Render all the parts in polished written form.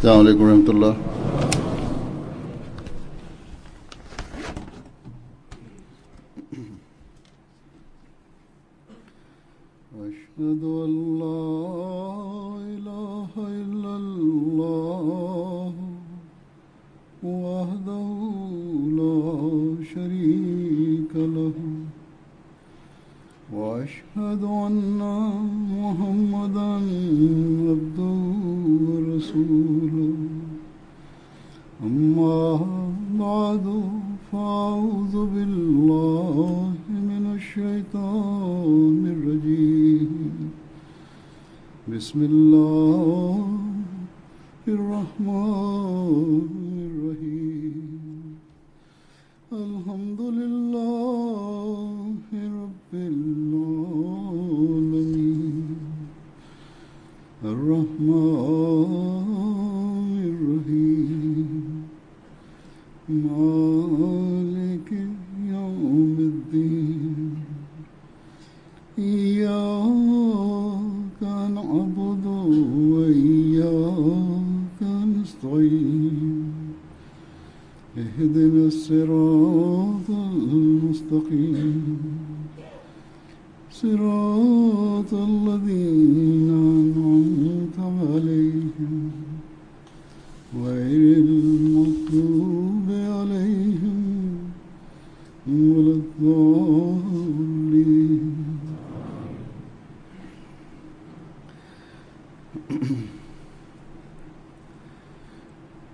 السلام عليكم ورحمة الله. أشهد أن لا إله إلا الله وحده لا شريك له وأشهد أن محمدا عبده ورسوله أما بعد فأعوذ بالله من الشيطان الرجيم بسم الله الرحمن الرحيم الحمد لله رب العالمين الرحمن الرحيم مالك يوم الدين إياك نعبد وإياك نستعين اهدنا الصراط المستقيم صراط الذين أنعمت عليهم غير المغضوب عليهم ولا الضالين.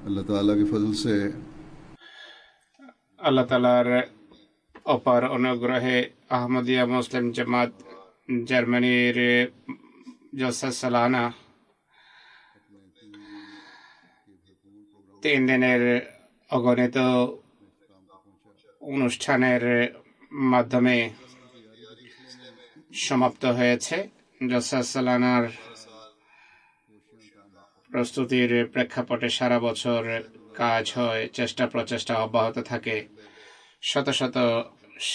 अल्लाह ताला के फजल से আল্লাহ তাআলার অপার অনুগ্রহে আহমদিয়া মুসলিম জামাত জার্মানির জলসা সালানা 3 দিনের অগণিত অনুষ্ঠানের মাধ্যমে সমাপ্ত হয়েছে। জলসা সালানার প্রস্তুতির প্রেক্ষাপটে সারা বছর কাজ হয়, চেষ্টা প্রচেষ্টা অব্যাহত থাকে। শত শত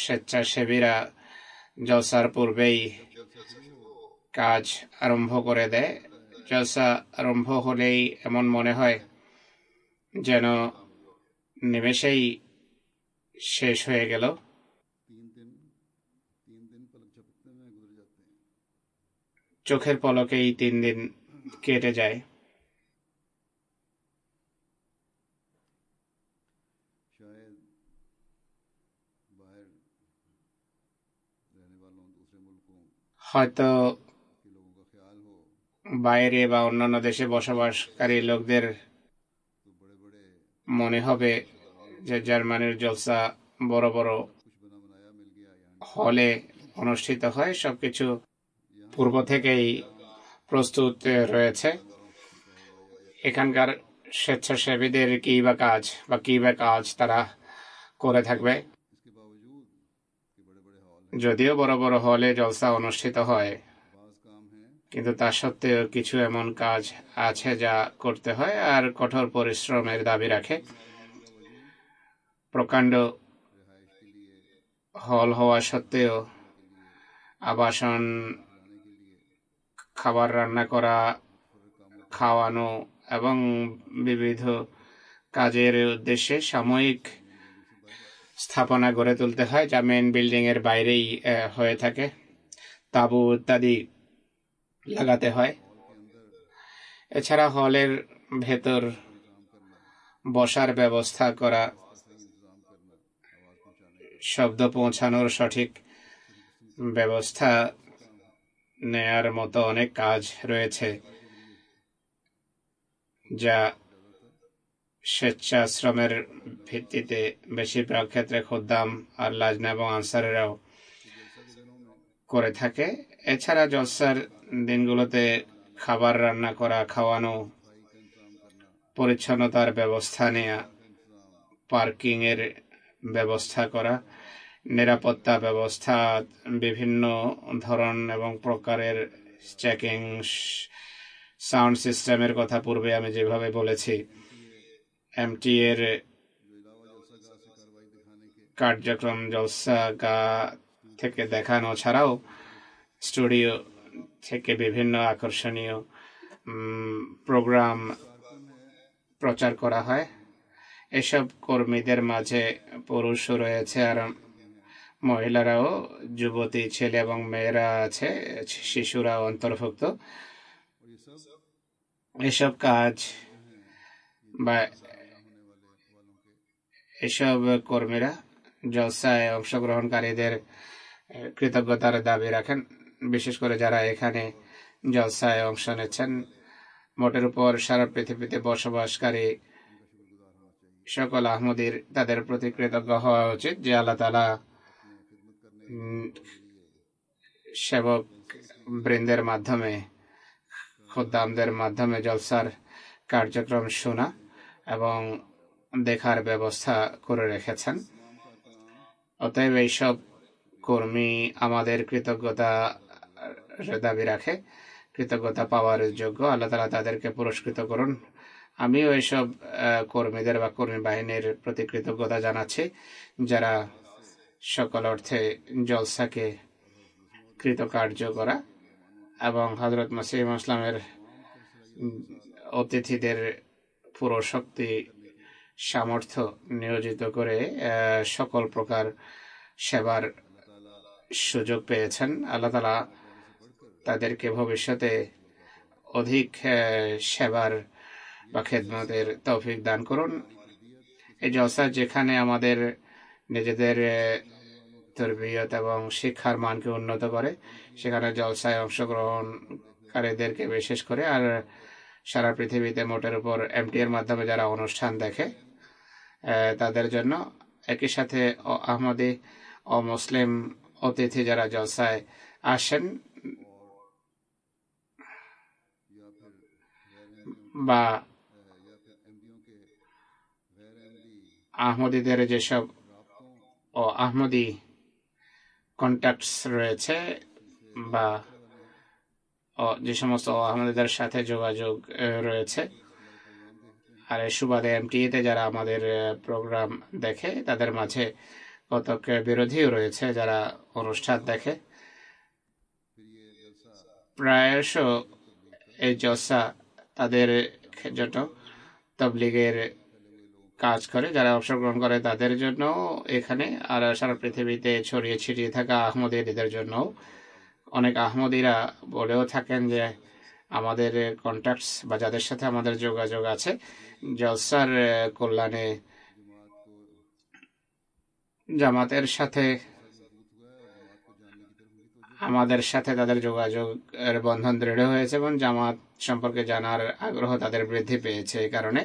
স্বেচ্ছাসেবীরা জলসার পূর্বেই কাজ আরম্ভ করে দেয়। জলসা আরম্ভ হলেই এমন মনে হয় যেন নিমেষেই শেষ হয়ে গেল। চোখের পলকেই 3 দিন কেটে যায়। হয়তো বাইরে বা অন্যান্য দেশে বসবাসকারী লোকদের মনে হবে যে জার্মানির জলসা বড় বড় হলে অনুষ্ঠিত হয়, সবকিছু পূর্ব থেকেই প্রস্তুত রয়েছে। এখানকার স্বেচ্ছাসেবীদের কি বা কাজ তারা করে থাকবে। যদিও বড় বড় হলে জলসা অনুষ্ঠিত হয়, কিন্তু তা সত্ত্বেও কিছু এমন কাজ আছে যা করতে হয় আর কঠোর পরিশ্রমের দাবি রাখে। প্রকাণ্ড হল হওয়া সত্ত্বেও আবাসন, খাবার রান্না করা, খাওয়ানো এবং বিবিধ কাজের উদ্দেশ্যে সাময়িক স্থাপনা গড়ে তুলতে হয়, যা মেন বিল্ডিং এর বাইরেই হয়ে থাকে। তাঁবু ইত্যাদি লাগাতে হয়। এছাড়া হলের ভেতর বসার ব্যবস্থা করা, শব্দ পৌঁছানোর সঠিক ব্যবস্থা নেয়ার মতো অনেক কাজ রয়েছে, যা স্বেচ্ছাশ্রমের ভিত্তিতে বেশিরভাগ ক্ষেত্রে খুদ্দাম আর লাজনা এবং আনসারেরাও করে থাকে। এছাড়া জলসার দিনগুলোতে খাবার রান্না করা, খাওয়ানো, পরিচ্ছন্নতার ব্যবস্থা নেয়া, পার্কিং এর ব্যবস্থা করা, নিরাপত্তা ব্যবস্থা, বিভিন্ন ধরন এবং প্রকারের চেকিং, সাউন্ড সিস্টেমের কথা পূর্বে আমি যেভাবে বলেছি, এমটি এর কার্যক্রম জলসা থেকে দেখানো ছাড়াও থেকে বিভিন্ন আকর্ষণীয় প্রোগ্রাম প্রচার করা হয়। এসব কর্মীদের মাঝে পুরুষও রয়েছে আর মহিলারাও, যুবতী ছেলে এবং মেয়েরা আছে, শিশুরাও অন্তর্ভুক্ত। এসব কাজ বা এসব কর্মীরা জলসায় অংশগ্রহণকারীদের কৃতজ্ঞতার দাবি রাখেন, বিশেষ করে যারা এখানে জলসায় অংশ নিচ্ছেন। মোটের উপর সারা পৃথিবীতে বসবাসকারী সকল আহমদীর তাদের প্রতি কৃতজ্ঞ হওয়া উচিত যে আল্লাহ তাআলা সেবক বৃন্দের মাধ্যমে, খুদ্দামদের মাধ্যমে জলসার কার্যক্রম শোনা এবং দেখার ব্যবস্থা করে রেখেছেন। অতএব এইসব কর্মী আমাদের কৃতজ্ঞতা দাবি রাখে, কৃতজ্ঞতা পাওয়ার যোগ্য। আল্লাহ তাআলা তাদেরকে পুরস্কৃত করুন। আমিও এইসব কর্মীদের বা কর্মী বাহিনীর প্রতি কৃতজ্ঞতা জানাচ্ছি যারা সকল অর্থে জলসাকে কৃতকার্য করা এবং হযরত মসিহ ইসলামের অতিথিদের পুরো শক্তি সামর্থ্য নিয়োজিত করে সকল প্রকার সেবার সুযোগ পেয়েছেন। আল্লাহ তাআলা তাদেরকে ভবিষ্যতে অধিক সেবার বা খেদমতের তৌফিক দান করুন। এই জলসা যেখানে আমাদের নিজেদের তরবিয়ত এবং শিক্ষার মানকে উন্নত করে, সেখানে জলসায় অংশগ্রহণকারীদেরকে বিশেষ করে আর সারা পৃথিবীতে মোটের উপর এমটিএর মাধ্যমে যারা অনুষ্ঠান দেখে তাদের জন্য, একই সাথে আহমদী ও মুসলিম অতিথি যারা জলসায় আসেন বা আহমদীদের যেসব আহমদী কন্ট্যাক্টস রয়েছে বা যে সমস্ত আহমদীদের সাথে যোগাযোগ রয়েছে, আর এই সুবাদে এমটিএতে যারা আমাদের প্রোগ্রাম দেখে তাদের মাঝে কতক বিরোধীও রয়েছে যারা অনুষ্ঠান দেখে। প্রায়শ এই জলসা তাদের জন্য তাবলীগের কাজ করে, যারা অংশগ্রহণ করে তাদের জন্য এখানে, আর সারা পৃথিবীতে ছড়িয়ে ছিটিয়ে থাকা আহমদীদের জন্য। অনেক আহমদীরা বলেও থাকেন যে আমাদের কন্ট্যাক্টস বা যাদের সাথে আমাদের যোগাযোগ আছে জলসার কল্যাণে জামাতের সাথে, আমাদের সাথে তাদের যোগাযোগের বন্ধন দৃঢ় হয়েছে এবং জামাত সম্পর্কে জানার আগ্রহ তাদের বৃদ্ধি পেয়েছে। এই কারণে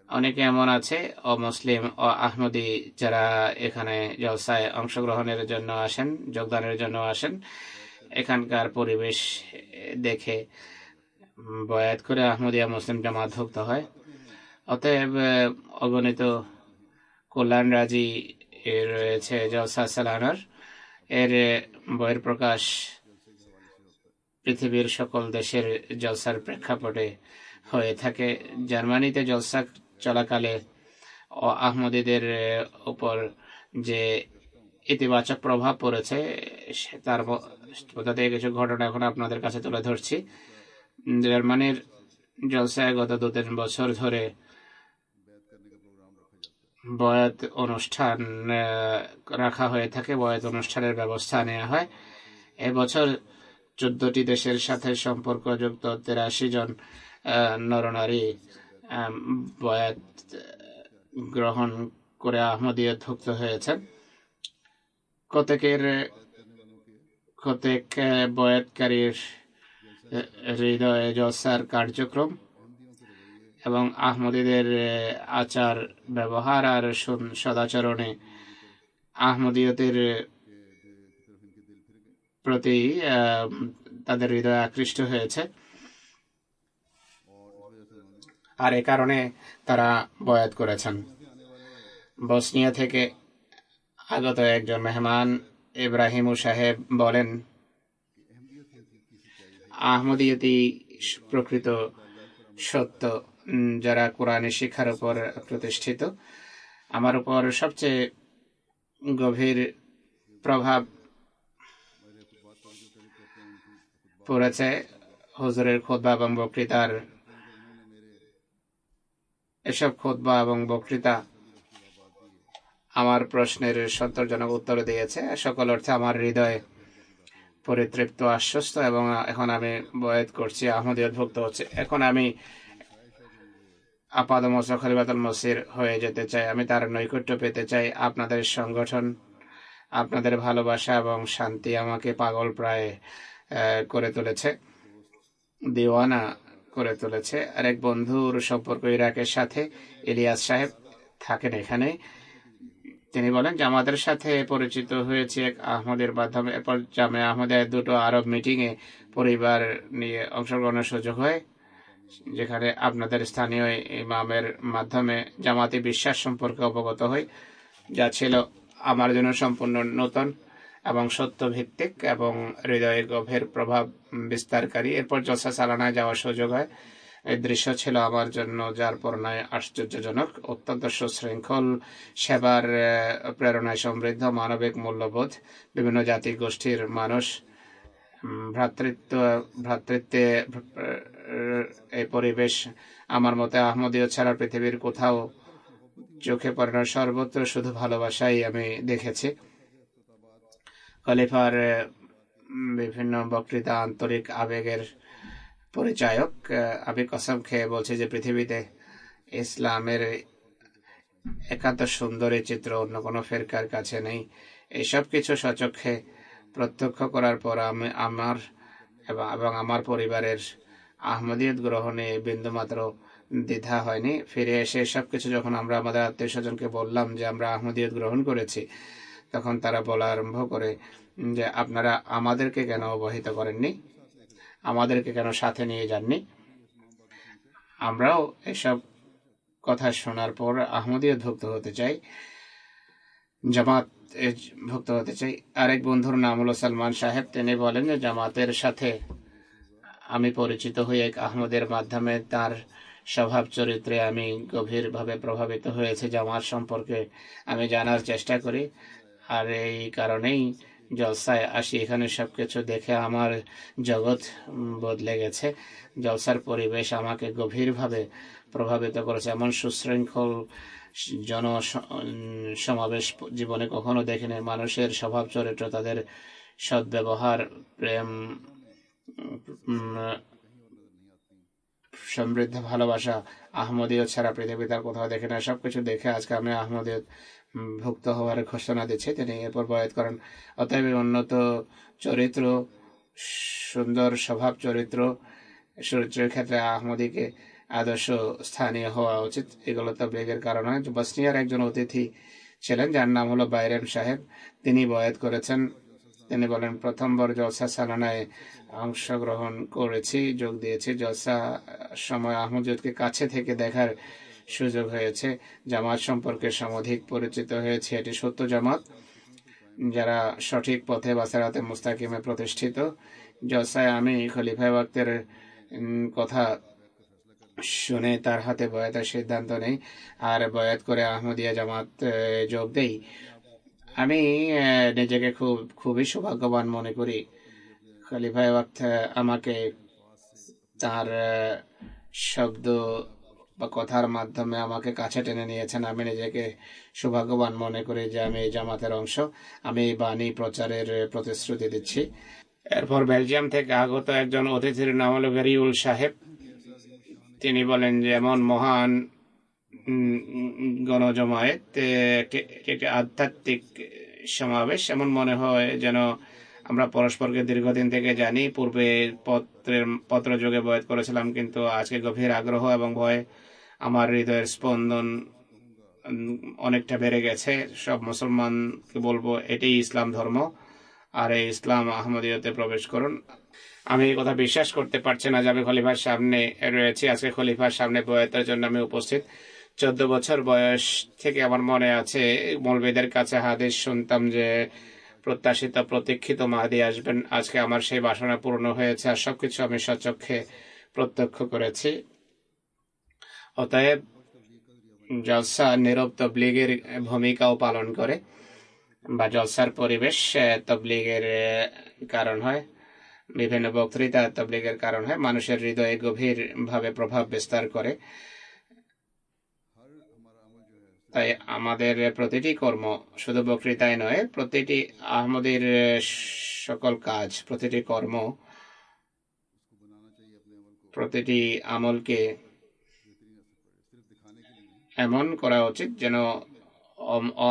অনেকে এমন আছে অমুসলিম ও আহমদী যারা এখানে জলসায় অংশগ্রহণের জন্য আসেন, যোগদানের জন্য আসেন, এখানকার পরিবেশ দেখে বয়াত করে আহমদিয়া মুসলিম জামাতভুক্ত হয়। অতএব অগণিত কল্যাণরাজি রয়েছে জলসা চালানোর। এর বহির প্রকাশ পৃথিবীর সকল দেশের জলসার প্রেক্ষাপটে হয়ে থাকে। জার্মানিতে জলসা চলাকালে আহমদীদের উপর যে ইতিবাচক প্রভাব পড়েছে তার মধ্যে থেকে কিছু ঘটনা এখন আপনাদের কাছে তুলে ধরছি। জার্মানির জলসায় গত 2-3 বছর ধরে বয়াত অনুষ্ঠান রাখা হয়ে থাকে, বয়াত অনুষ্ঠানের ব্যবস্থা নেওয়া হয়। এবছর 14টি দেশের সাথে সম্পর্কযুক্ত 83 জন নরনারী বয়াত গ্রহণ করে আহমদিয়তভুক্ত হয়েছেন। কতেক বয়াতকারীর হৃদয়ে জলসার কার্যক্রম এবং আহমদীদের আচার ব্যবহার আর সদাচরণে আহমদিয়তের প্রতি তাদের হৃদয় আকৃষ্ট হয়েছে, আর এ কারণে তারা বয়াত করেছেন। বসনিয়া থেকে আগত একজন মেহমান ইব্রাহিম সাহেব বলেন, আহমদিয়তি প্রকৃত সত্য যারা কোরআনের শিক্ষার উপর প্রতিষ্ঠিত। আমার উপর সবচেয়ে গভীর প্রভাব পড়েছে হুজুরের খুতবা এবং বক্তৃতার এসব খুতবা এবং বক্তৃতা আমার প্রশ্নের সন্তোষজনক উত্তর দিয়েছে। সকল অর্থে আমার হৃদয় পরিতৃপ্ত, আশ্বস্ত, এবং এখন আমি বয়াত করছি, আহমদীয়তভুক্ত হচ্ছে। এখন আমি আপাদমস্ত খলিফাতুল মসির হয়ে যেতে চাই। আমি তার নৈকট্য পেতে চাই। আপনাদের সংগঠন, আপনাদের ভালোবাসা এবং শান্তি আমাকে পাগল প্রায় করে তুলেছে, দিওয়ানা করে তুলেছে। আরেক বন্ধুর সম্পর্ক ইরাকের সাথে, ইলিয়াস সাহেব, থাকেন এখানে। তিনি বলেন যে আমাদের সাথে পরিচিত হয়েছে এক আহমদের মাধ্যমে। এরপর জামে আহমদের দুটো আরব মিটিংয়ে পরিবার নিয়ে অংশগ্রহণের সুযোগ হয়, যেখানে আপনাদের স্থানীয় ইমামের মাধ্যমে জামাতি বিশ্বাস সম্পর্কে অবগত হই, যা ছিল আমার জন্য সম্পূর্ণ নতুন এবং সত্য ভিত্তিক এবং হৃদয়ে গভীর প্রভাব বিস্তারকারী। এরপর জলসা সালানায় যাওয়ার সুযোগ হয়। এই দৃশ্য ছিল আমার জন্য যার পরনায় আশ্চর্যজনক, অত্যন্ত সুশৃঙ্খল, সেবার প্রেরণায় সমৃদ্ধ, মানবিক মূল্যবোধ, বিভিন্ন জাতি গোষ্ঠীর মানুষ, ভ্রাতৃত্বে এই পরিবেশ আমার মতে আহমদীয় ছাড়া পৃথিবীর কোথাও চোখে পড়ে না। সর্বত্র শুধু ভালোবাসাই আমি দেখেছি। খলিফার বিভিন্ন বক্তৃতা আন্তরিক আবেগের পরিচায়ক। আমি কসম খেয়ে বলছি যে পৃথিবীতে ইসলামের একান্ত সুন্দরী চিত্র অন্য কোনো ফেরকার কাছে নেই। এইসব কিছু সচক্ষে প্রত্যক্ষ করার পর আমি আমার এবং আমার পরিবারের আহমদীয়ত গ্রহণে বিন্দুমাত্র দ্বিধা হয়নি। ফিরে এসে সবকিছু যখন আমরা আমাদের আত্মীয় স্বজনকে বললাম যে আমরা আহমদীয়ত গ্রহণ করেছি, তখন তারা বলা আরম্ভ করে যে আপনারা আমাদেরকে কেন অবহিত করেননি, আমাদেরকে কেন সাথে নিয়ে যাননি। আমরাও এসব কথা শোনার পর আহমদীয়ত ভুক্ত হতে চাই, জামাত ভুক্ত হতে চাই। আরেক বন্ধুর নাম হলো সালমান সাহেব। তিনি বলেন যে জামাতের সাথে আমি পরিচিত হই এক আহমদের মাধ্যমে। তার স্বভাব চরিত্রে আমি গভীরভাবে প্রভাবিত হয়েছে। জামাত সম্পর্কে আমি জানার চেষ্টা করি, আর এই কারণেই জলসায় আসি। এখানে সবকিছু দেখে আমার জগৎ বদলে গেছে। জলসার পরিবেশ আমাকে গভীরভাবে প্রভাবিত করেছে। এমন সুশৃঙ্খল সমাবেশ জীবনে কখনো দেখিনি। মানুষের স্বভাব চরিত্র, তাদের সদ্ব্যবহার, প্রেম, সমৃদ্ধ ভালোবাসা আহমদীয় ছাড়া পৃথিবীতে আর কোথাও দেখে না। সবকিছু দেখে আজকে আমি আহমদীয় ভুক্ত হওয়ার ঘোষণা দিচ্ছি। তিনি এরপর বয়াত করেন, অতএব উন্নত চরিত্র, সুন্দর স্বভাব চরিত্রের ক্ষেত্রে আহমদীকে আদর্শ স্থানীয় হওয়া উচিত। এগুলো তাবলীগের কারণ হয়। বসনিয়ার একজন অতিথি ছিলেন যার নাম হলো বাইরেম সাহেব। তিনি বয়াত করেছেন। তিনি বলেন, প্রথমবার জলসা সালানায় অংশগ্রহণ করেছি, যোগ দিয়েছি। জলসা সময় আহমদীয়তকে কাছে থেকে দেখার সুযোগ হয়েছে। জামাত সম্পর্কে সমধিক পরিচিত হয়েছে। এটি সত্য জামাত, যারা সঠিক পথে বা সিরাতে মুস্তাকিমে প্রতিষ্ঠিত। জলসায় আমি খলিফা ওয়াক্তের কথা শুনে তার হাতে বয়াতের সিদ্ধান্ত নেই আর বয়াত করে আহমদিয়া জামাত যোগ দেই। আমি নিজেকে খুবই সৌভাগ্যবান মনে করি। খলিফা ওয়াক্ত আমাকে তার শব্দ বা কথার মাধ্যমে আমাকে কাছে টেনে নিয়েছেন। আমি নিজেকে সৌভাগ্যবান মনে করি যে আমি এই জামাতের অংশ। আমি এই বাণী প্রচারের প্রতিশ্রুতি দিচ্ছি। এরপর বেলজিয়াম থেকে আগত একজন অতিথির নাম হলো ভেরিউল সাহেব। তিনি বলেন যে এমন মহান গণজমায়েত, একটি আধ্যাত্মিক সমাবেশ। এমন মনে হয় যেন আমরা পরস্পরকে দীর্ঘদিন থেকে জানি। পূর্বে পত্রযোগে বয়াত করেছিলাম, কিন্তু আজকে গভীর আগ্রহ এবং ভয়, আমার হৃদয়ের স্পন্দন অনেকটা বেড়ে গেছে। সব মুসলমানকে বলবো, এটাই ইসলাম ধর্ম, আর এই ইসলাম আহমদীয়তে প্রবেশ করুন। আমি এই কথা বিশ্বাস করতে পারছি না যে আমি খলিফার সামনে রয়েছি। আজকে খলিফার সামনে বয়াতের জন্য আমি উপস্থিত। 14 বছর বয়স থেকে আমার মনে আছে মৌলবীদের কাছে হাদিস শুনতাম যে প্রত্যাশিত প্রতীক্ষিত মাহদী আসবেন। আজকে আমার সেই বাসনা পূর্ণ হয়েছে, আর সবকিছু আমি সচক্ষে প্রত্যক্ষ করেছি। অতএব জলসা নীরব তবলিগের ভূমিকাও পালন করে, বা জলসার পরিবেশ তবলিগের কারণ হয়। বিভিন্ন বক্তৃতা তবলিগের কারণ হয়, মানুষের হৃদয়ে গভীর ভাবে প্রভাব বিস্তার করে। তাই আমাদের প্রতিটি কর্ম, শুধু বক্তৃতায় নয়, প্রতিটি আহমদীর সকল কাজ, প্রতিটি কর্ম, প্রতিটি আমলকে এমন করা উচিত যেন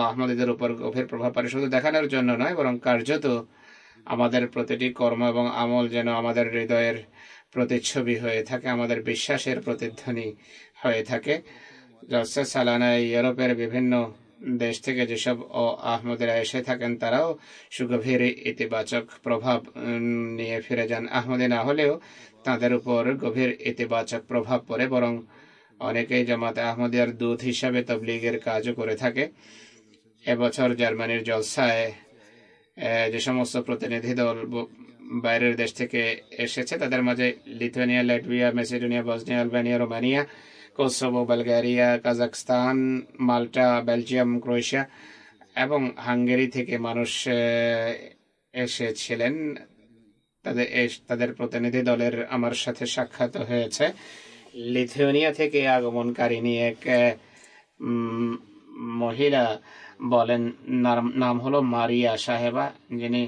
আহমদীদের উপর গভীর প্রভাব পড়ে, শুধু দেখানোর জন্য নয়, বরং কার্যত আমাদের প্রতিটি কর্ম এবং আমল যেন আমাদের হৃদয়ের প্রতিচ্ছবি হয়ে থাকে, আমাদের বিশ্বাসের প্রতিধ্বনি হয়ে থাকে। জলসা সালানায় ইউরোপের বিভিন্ন দেশ থেকে যেসব আহমদীরা এসে থাকেন, তারাও সুগভীর ইতিবাচক প্রভাব নিয়ে ফিরে যান। আহমদী না হলেও তাদের উপর গভীর ইতিবাচক প্রভাব পড়ে, বরং অনেকেই জামাতে আহমদিয়ার দূত হিসাবে তবলিগের কাজও করে থাকে। এবছর জার্মানির জলসায় যে সমস্ত প্রতিনিধি দল বাইরের দেশ থেকে এসেছে, তাদের মাঝে Lithuania, Latvia, Macedonia, Bosnia, Albania, Romania, Kosovo, Bulgaria, Kazakhstan, Malta, Belgium, Croatia এবং হাঙ্গেরি থেকে মানুষ এসেছিলেন। তাদের প্রতিনিধি দলের আমার সাথে সাক্ষাৎ হয়েছে। লিথুয়ানিয়া থেকে আগমনকারিণী এক মহিলা বলেন, নাম হলো মারিয়া সাহেবা, যিনি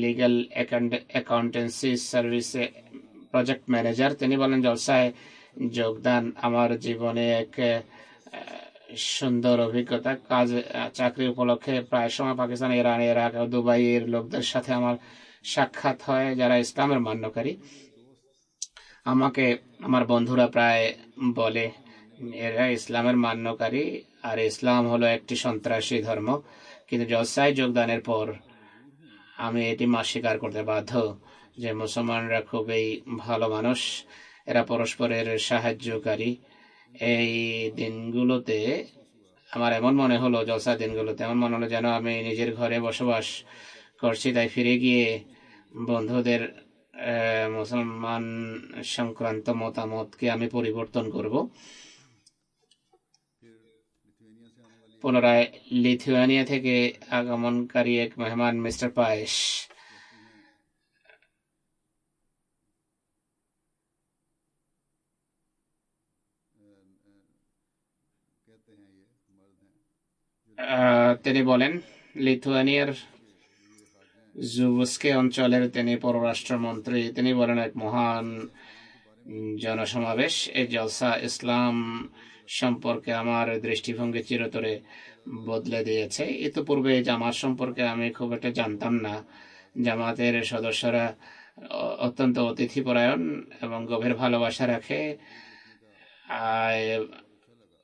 লিগ্যাল অ্যাকাউন্টেন্সি সার্ভিসে প্রজেক্ট ম্যানেজার। তিনি বলেন, জলসায় যোগদান আমার জীবনে এক সুন্দর অভিজ্ঞতা। চাকরি উপলক্ষে প্রায় সময় পাকিস্তান, ইরান, ইরাক ও দুবাইয়ের লোকদের সাথে আমার সাক্ষাৎ হয়, যারা ইসলামের মান্যকারী। আমাকে আমার বন্ধুরা প্রায় বলে এরা ইসলামের মান্যকারী আর ইসলাম হলো একটি সন্ত্রাসী ধর্ম, কিন্তু জলসায় যোগদানের পর আমি এটি স্বীকার করতে বাধ্য যে মুসলমানরা খুবই ভালো মানুষ, এরা পরস্পরের সাহায্যকারী। এই দিনগুলোতে আমার এমন মনে হলো, জলসার দিনগুলোতে এমন মনে হলো যেন আমি নিজের ঘরে বসবাস করছি। তাই ফিরে গিয়ে বন্ধুদের মুসলমান সংক্রান্ত মতামতকে আমি পরিবর্তন করব। পুনরায় লিথুয়ানিয়া থেকে আগমনকারী এক মেহমান মিস্টার পায়েশ তিনি বলেন, লিথুয়ানিয়ার জুবস্কে অঞ্চলের তিনি পররাষ্ট্রমন্ত্রী। তিনি বলেন, এক মহান জনসমাবেশ, এই জলসা ইসলাম সম্পর্কে আমার দৃষ্টিভঙ্গি চিরতরে বদলে দিয়েছে। ইতিপূর্বে জামাত সম্পর্কে আমি খুব একটা জানতাম না। জামাতের সদস্যরা অত্যন্ত অতিথিপরায়ণ এবং গভীর ভালোবাসা রাখে।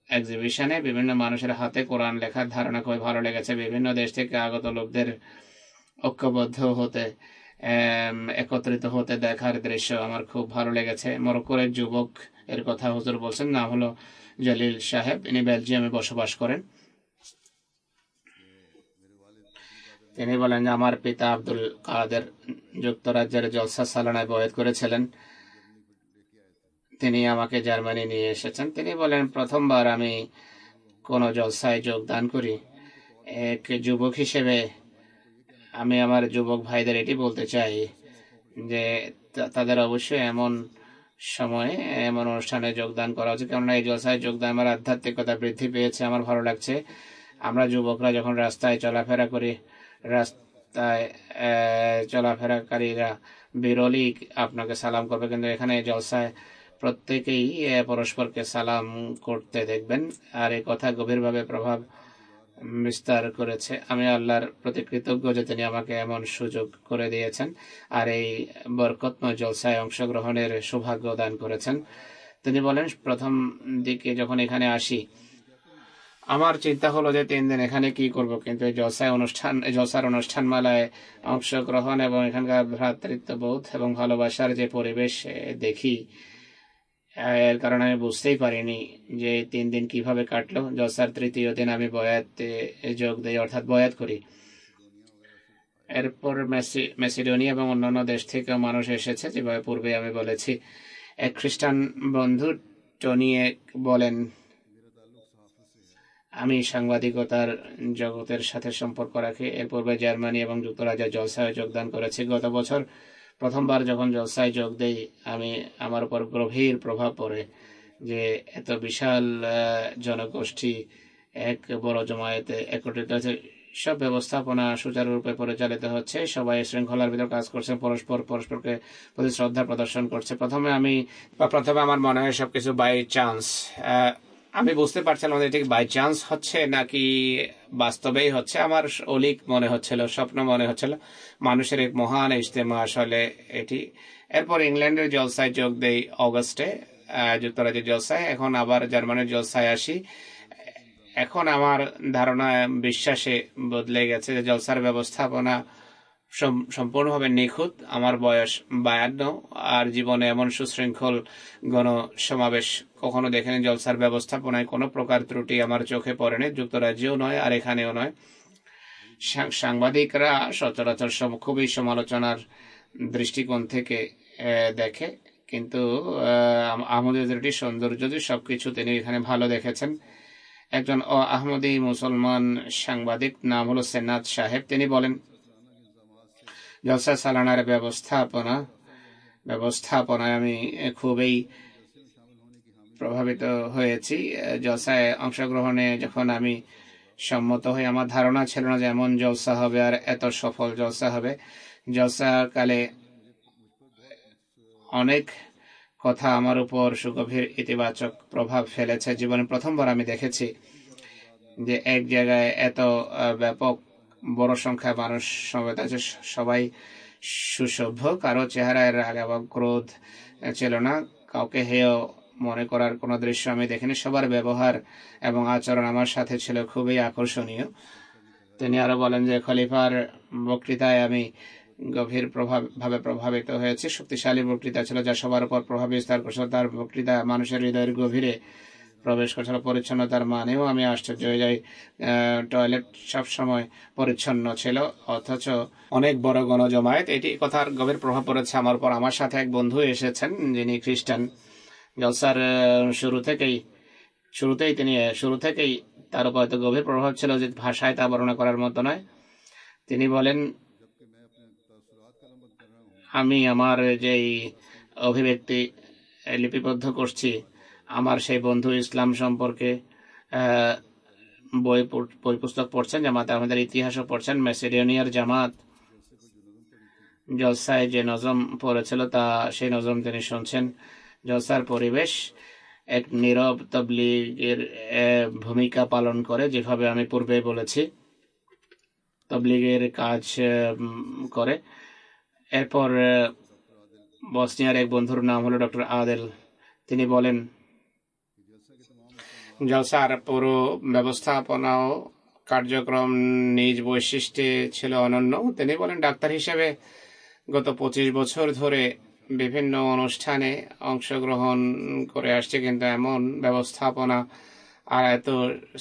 এক্সিবিশনে বিভিন্ন মানুষের হাতে কোরআন লেখার ধারণা খুবই ভালো লেগেছে। বিভিন্ন দেশ থেকে আগত লোকদের ঐক্যবদ্ধ হতে, একত্রিত হতে দেখার দৃশ্য আমার খুব ভালো লেগেছে। মরক্কোর এক যুবক এর কথা হুজুর বলছেন, নাম হলো জলিল সাহেব, ইনি বেলজিয়ামে বসবাস করেন। তিনি বলেন যে আমার পিতা আব্দুল কাদের যুক্তরাজ্যের জলসা সালানায় বয়াত করেছিলেন, তিনি আমাকে জার্মানি নিয়ে এসেছেন। তিনি বলেন, প্রথমবার আমি কোনো জলসায় যোগদান করি। এক যুবক হিসেবে আমি আমার যুবক ভাইদের এটি বলতে চাই যে তাদের অবশ্যই এমন সময়ে এমন অনুষ্ঠানে যোগদান করা উচিত, কেননা এই জলসায় যোগদান আমার আধ্যাত্মিকতা বৃদ্ধি পেয়েছে, আমার ভালো লাগছে। আমরা যুবকরা যখন রাস্তায় চলাফেরা করি, রাস্তায় চলাফেরাকারীরা বিরলই আপনাকে সালাম করবে, কিন্তু এখানে জলসায় প্রত্যেকেই পরস্পরকে সালাম করতে দেখবেন, আর এই কথা গভীরভাবে প্রভাব বিস্তার করেছে। আমি আল্লাহর প্রতি কৃতজ্ঞ যে তিনি আমাকে এমন সুযোগ করে দিয়েছেন আর এই বরকতময় জলসায় অংশগ্রহণের সৌভাগ্য দান করেছেন। তিনি বলেন, প্রথম দিকে যখন এখানে আসি আমার চিন্তা হলো যে 3 দিন এখানে কি করব, কিন্তু এই জলসার অনুষ্ঠানমালায় অংশগ্রহণ এবং এখানকার ভ্রাতৃত্ববোধ এবং ভালোবাসার যে পরিবেশ দেখি, এর কারণে আমি বুঝতেই পারিনি যে 3 দিন কিভাবে কাটলো। জলসার তৃতীয় দিন আমি বয়াতে যোগ দিই, অর্থাৎ বয়াত করি। এরপর মেসিডোনিয়া এবং অন্যান্য দেশ থেকেও মানুষ এসেছে, যেভাবে পূর্বে আমি বলেছি। এক খ্রিস্টান বন্ধু টনিয়ে বলেন, আমি সাংবাদিকতার জগতের সাথে সম্পর্ক রাখি। এর পূর্বে জার্মানি এবং যুক্তরাজ্যের জলসায় যোগদান করেছি। গত বছর প্রথমবার যখন জলসায় যোগ দেই, আমার উপর গভীর প্রভাব পড়ে যে এত বিশাল জনগোষ্ঠী এক বড় জমায়েতে একত্রিত হয়েছে। সব ব্যবস্থাপনা সুচারুরূপে পরিচালিত হচ্ছে, সবাই শৃঙ্খলার ভিতর কাজ করছে, পরস্পরকে প্রতি শ্রদ্ধা প্রদর্শন করছে। প্রথমে আমার মনে হয় সবকিছু বাই চান্স। আমি বুঝতে পারছিলাম যে ঠিক বাই চান্স হচ্ছে নাকি বাস্তবেই হচ্ছে। আমার অলিক মনে হচ্ছিল, স্বপ্ন মনে হচ্ছিল, মানুষের এক মহান ইজতেমা আসলে এটি। এরপর ইংল্যান্ডের জলসায় যোগ দেই অগস্টে, যুক্তরাজ্যের জলসায়। এখন আবার জার্মানির জলসায় আসি। এখন আমার ধারণা, বিশ্বাসে বদলে গেছে যে জলসার ব্যবস্থাপনা সম্পূর্ণভাবে নিখুঁত। আমার বয়স 52, আর জীবনে এমন সুশৃঙ্খল গণসমাবেশ কখনো দেখেনি। জলসার ব্যবস্থাপনায় কোনো প্রকার ত্রুটি আমার চোখে পড়েনি, যুক্তরাজ্যেও নয় আর এখানেও নয়। সাংবাদিকরা সচরাচর খুবই সমালোচনার দৃষ্টিকোণ থেকে দেখে, কিন্তু আহমদীয়দের সৌন্দর্য সবকিছু তিনি এখানে ভালো দেখেছেন। একজন আহমদী মুসলমান সাংবাদিক, নাম হলো সেনাত সাহেব, তিনি বলেন, জলসা সালানার ব্যবস্থাপনায় আমি খুবই প্রভাবিত হয়েছি। জলসায় অংশগ্রহণে যখন আমি সম্মত হই, আমার ধারণা ছিল না যে এমন জলসা হবে আর এত সফল জলসা হবে। জলসাকালে অনেক কথা আমার উপর সুগভীর ইতিবাচক প্রভাব ফেলেছে। জীবনে প্রথমবার আমি দেখেছি যে এক জায়গায় এত ব্যাপক বড় সংখ্যায় মানুষ সমবেত আছে, সবাই সুসভ্য, কারো চেহারায় রাগ এবং ক্রোধ ছিল না, কাউকে হেয় মনে করার কোনো দৃশ্য আমি দেখিনি। সবার ব্যবহার এবং আচরণ আমার সাথে ছিল খুবই আকর্ষণীয়। তিনি আরো বলেন যে খলিফার বক্তৃতায় আমি গভীরভাবে প্রভাবিত হয়েছে। শক্তিশালী বক্তৃতা ছিল যা সবার উপর প্রভাব বিস্তার করছিল। তার বক্তৃতা মানুষের হৃদয়ের গভীরে প্রবেশ করছিল। পরিচ্ছন্নতার মানেও আমি আশ্চর্য হয়ে যাই। টয়লেট সবসময় পরিচ্ছন্ন ছিল, অথচ অনেক বড় গণজমায়েত। এটি কথার গভীর প্রভাব পড়েছে আমার উপর। আমার সাথে এক বন্ধু এসেছেন যিনি খ্রিস্টান। জলসার শুরু থেকেই তার উপর এত গভীর প্রভাব ছিল যে ভাষায় তা বর্ণনা করার মতো নয়। তিনি বলেন, আমি আমার যেই অভিব্যক্তি লিপিবদ্ধ করছি, আমার সেই বন্ধু ইসলাম সম্পর্কে বই পুস্তক পড়ছেন, জামাত আমাদের ইতিহাসও পড়ছেন। মেসিডোনিয়ার জামাত জলসায় যে নজম পড়েছিল তা সেই নজম তিনি শুনছেন। জলসার পরিবেশ এক নীরব তবলিগের ভূমিকা পালন করে, যেভাবে আমি পূর্বে বলেছি, তবলিগের কাজ করে। এরপর বসনিয়ার এক বন্ধুর নাম হলো ডক্টর আদেল। তিনি বলেন, জলসার পুরো ব্যবস্থাপনা ও কার্যক্রম নিজ বৈশিষ্ট্যে ছিল অনন্য। তিনি বলেন, ডাক্তার হিসেবে গত 25 বছর ধরে বিভিন্ন অনুষ্ঠানে অংশগ্রহণ করে আসছে, কিন্তু এমন ব্যবস্থাপনা আর এত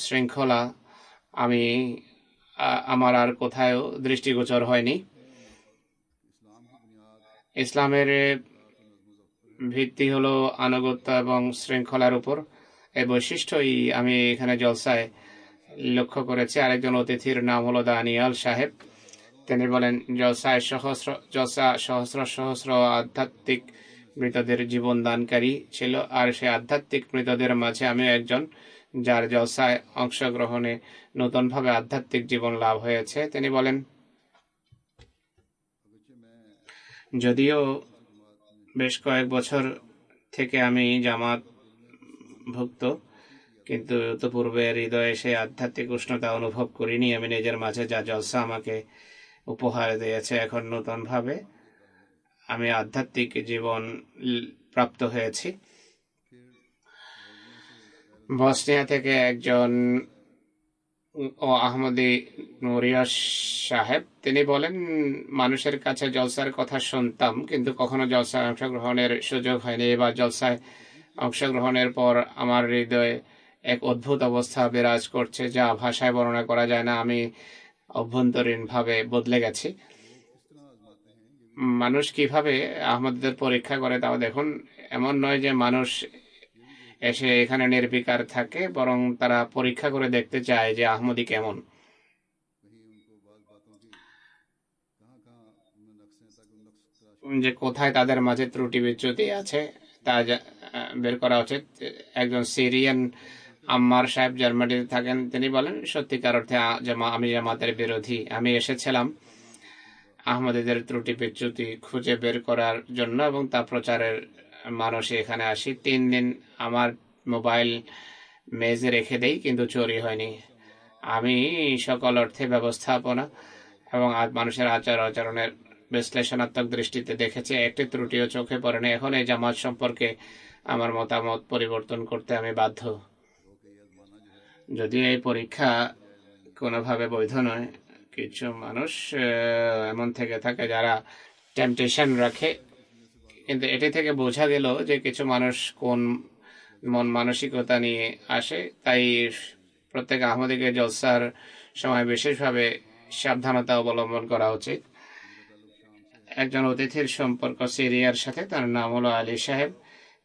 শৃঙ্খলা আমার আর কোথাও দৃষ্টিগোচর হয়নি। ইসলামের ভিত্তি হলো আনুগত্য এবং শৃঙ্খলার উপর। এই বৈশিষ্ট্যই আমি এখানে জলসায় লক্ষ্য করেছি। আরেকজন অতিথির নাম হলো দানিয়াল সাহেব। তিনি বলেন, জলসা সহস্র সহস্র আধ্যাত্মিক মৃতদের জীবন দানকারী ছিল, আর সেই আধ্যাত্মিক মৃতদের মাঝে আমিও একজন, যার জলসায় অংশগ্রহণে নতুনভাবে আধ্যাত্মিক জীবন লাভ হয়েছে। তিনি বলেন, যদিও বেশ কয়েক বছর থেকে আমি জামাত ভুক্ত, কিন্তু পূর্বে হৃদয়ে সেই আধ্যাত্মিক উষ্ণতা অনুভব করিনি। আমি নিজের মাঝে যা জলসা আমাকে উপহার দিয়েছে, এখন নতুনভাবে আমি আধ্যাত্মিক জীবন প্রাপ্ত হয়েছি। বসনিয়া থেকে একজন আহমদী নুরিয়া সাহেব, তিনি বলেন, মানুষের কাছে জলসার কথা শুনতাম, কিন্তু কখনো জলসায় অংশগ্রহণের সুযোগ হয়নি। এবার জলসায় অংশগ্রহণের পর আমার হৃদয়ে এক অদ্ভুত অবস্থা বিরাজ করছে, যা ভাষায় বর্ণনা করা যায় না। আমি অভ্যন্তরীণভাবে বদলে গেছি। মানুষ কিভাবে আহমদীদের পরীক্ষা করে তাও দেখুন। এমন নয় যে মানুষ এসে এখানে নির্বিকার থাকে, বরং তারা পরীক্ষা করে দেখতে চায় যে আহমদী কেমন। যে কোথায় তাদের মাঝে ত্রুটি বিচ্যুতি আছে তা বের করা উচিত। একজন সিরিয়ান আম্মার সাহেব জার্মানিতে থাকেন, তিনি বলেন সত্যিকার অর্থে আমি জামাতের বিরোধী। আমি এসেছিলাম আহমদীদের ত্রুটি বিচ্যুতি খুঁজে বের করার জন্য এবং তা প্রচারের মানসে এখানে আসি। 3 দিন আমার মোবাইল মেজে রেখে দেই, কিন্তু চুরি হয়নি। আমি সকল অর্থে ব্যবস্থাপনা এবং মানুষের আচার আচরণের বিশ্লেষণাত্মক দৃষ্টিতে দেখেছি, একটি ত্রুটিও চোখে পড়েনি। এখন এই জামাত সম্পর্কে আমার মতামত পরিবর্তন করতে আমি বাধ্য। যদি এই পরীক্ষা কোনোভাবে বৈধ নয়, কিছু মানুষ এমন থেকে থাকে যারা টেম্পটেশন রাখে, কিন্তু এটি থেকে বোঝা গেল যে কিছু মানুষ কোন মন মানসিকতা নিয়ে আসে। তাই প্রত্যেক আহমদীকে জলসার সময় বিশেষভাবে সাবধানতা অবলম্বন করা উচিত। একজন অতিথির সম্পর্ক সিরিয়ার সাথে, তার নাম হলো আলী সাহেব।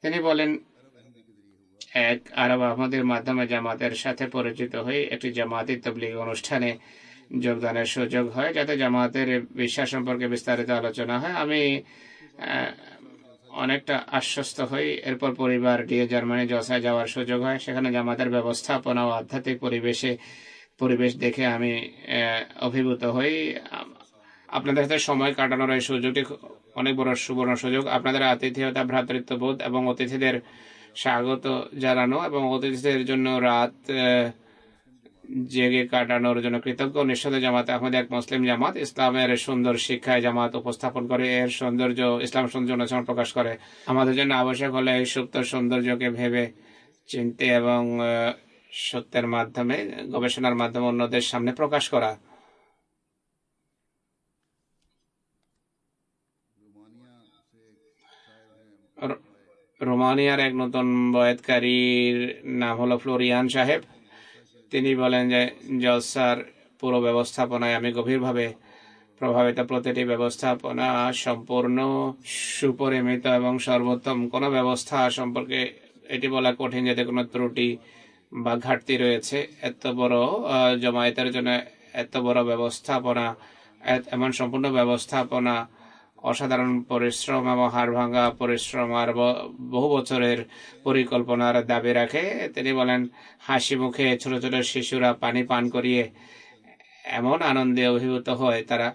তিনি বলেন, এক আরব আহমদের মাধ্যমে জামাতের সাথে পরিচিত হয়ে একটি জামাতি তাবলীগ অনুষ্ঠানে যোগদানের সুযোগ হয়, যাতে জামাতের বিশ্বাস সম্পর্কে বিস্তারিত আলোচনা হয়। আমি অনেকটা আশ্বস্ত হই। এরপর পরিবার দিয়ে জার্মানি জলসায় যাওয়ার সুযোগ হয়। সেখানে জামাতের ব্যবস্থাপনা ও আধ্যাত্মিক পরিবেশ দেখে আমি অভিভূত হই। আপনাদের সাথে সময় কাটানোর এই সুযোগটি অনেক বড় সুবর্ণ সুযোগ। আপনাদের আতিথেয়তা, ভ্রাতৃত্ববোধ এবং অতিথিদের স্বাগত জানানো এবং অতিথিদের জন্য রাত জেগে কাটানোর জন্য কৃতজ্ঞ। নিঃসন্দেহে জামাত আহমদী এক মুসলিম জামাত। ইসলামের সুন্দর শিক্ষায় জামাত উপস্থাপন করে, এর সৌন্দর্য ইসলাম সৌন্দর্য প্রকাশ করে। আমাদের জন্য আবশ্যক হলে এই সুপ্ত সৌন্দর্যকে ভেবে চিনতে এবং সত্যের মাধ্যমে, গবেষণার মাধ্যমে অন্যদের সামনে প্রকাশ করা। রোমানিয়ার এক নতুন বয়াতকারীর নাম হলো ফ্লোরিয়ান সাহেব। তিনি বলেন যে জলসার পুরো ব্যবস্থাপনায় আমি গভীরভাবে প্রভাবিত। প্রতিটি ব্যবস্থাপনা সম্পূর্ণ সুপরিমিত এবং সর্বোত্তম। কোনো ব্যবস্থা সম্পর্কে এটি বলা কঠিন যাতে কোনো ত্রুটি বা ঘাটতি রয়েছে। এত বড় জমায়েতের জন্য এত বড় ব্যবস্থাপনা, এমন সম্পূর্ণ ব্যবস্থাপনা অসাধারণ পরিশ্রম এবং হাড়ভাঙ্গা পরিশ্রম আর বহু বছরের পরিকল্পনার দাবি রাখে। তিনি বলেন, হাসি মুখে ছোট ছোট শিশুরা পানি পান করিয়ে এমন আনন্দে অভিভূত হয় তারা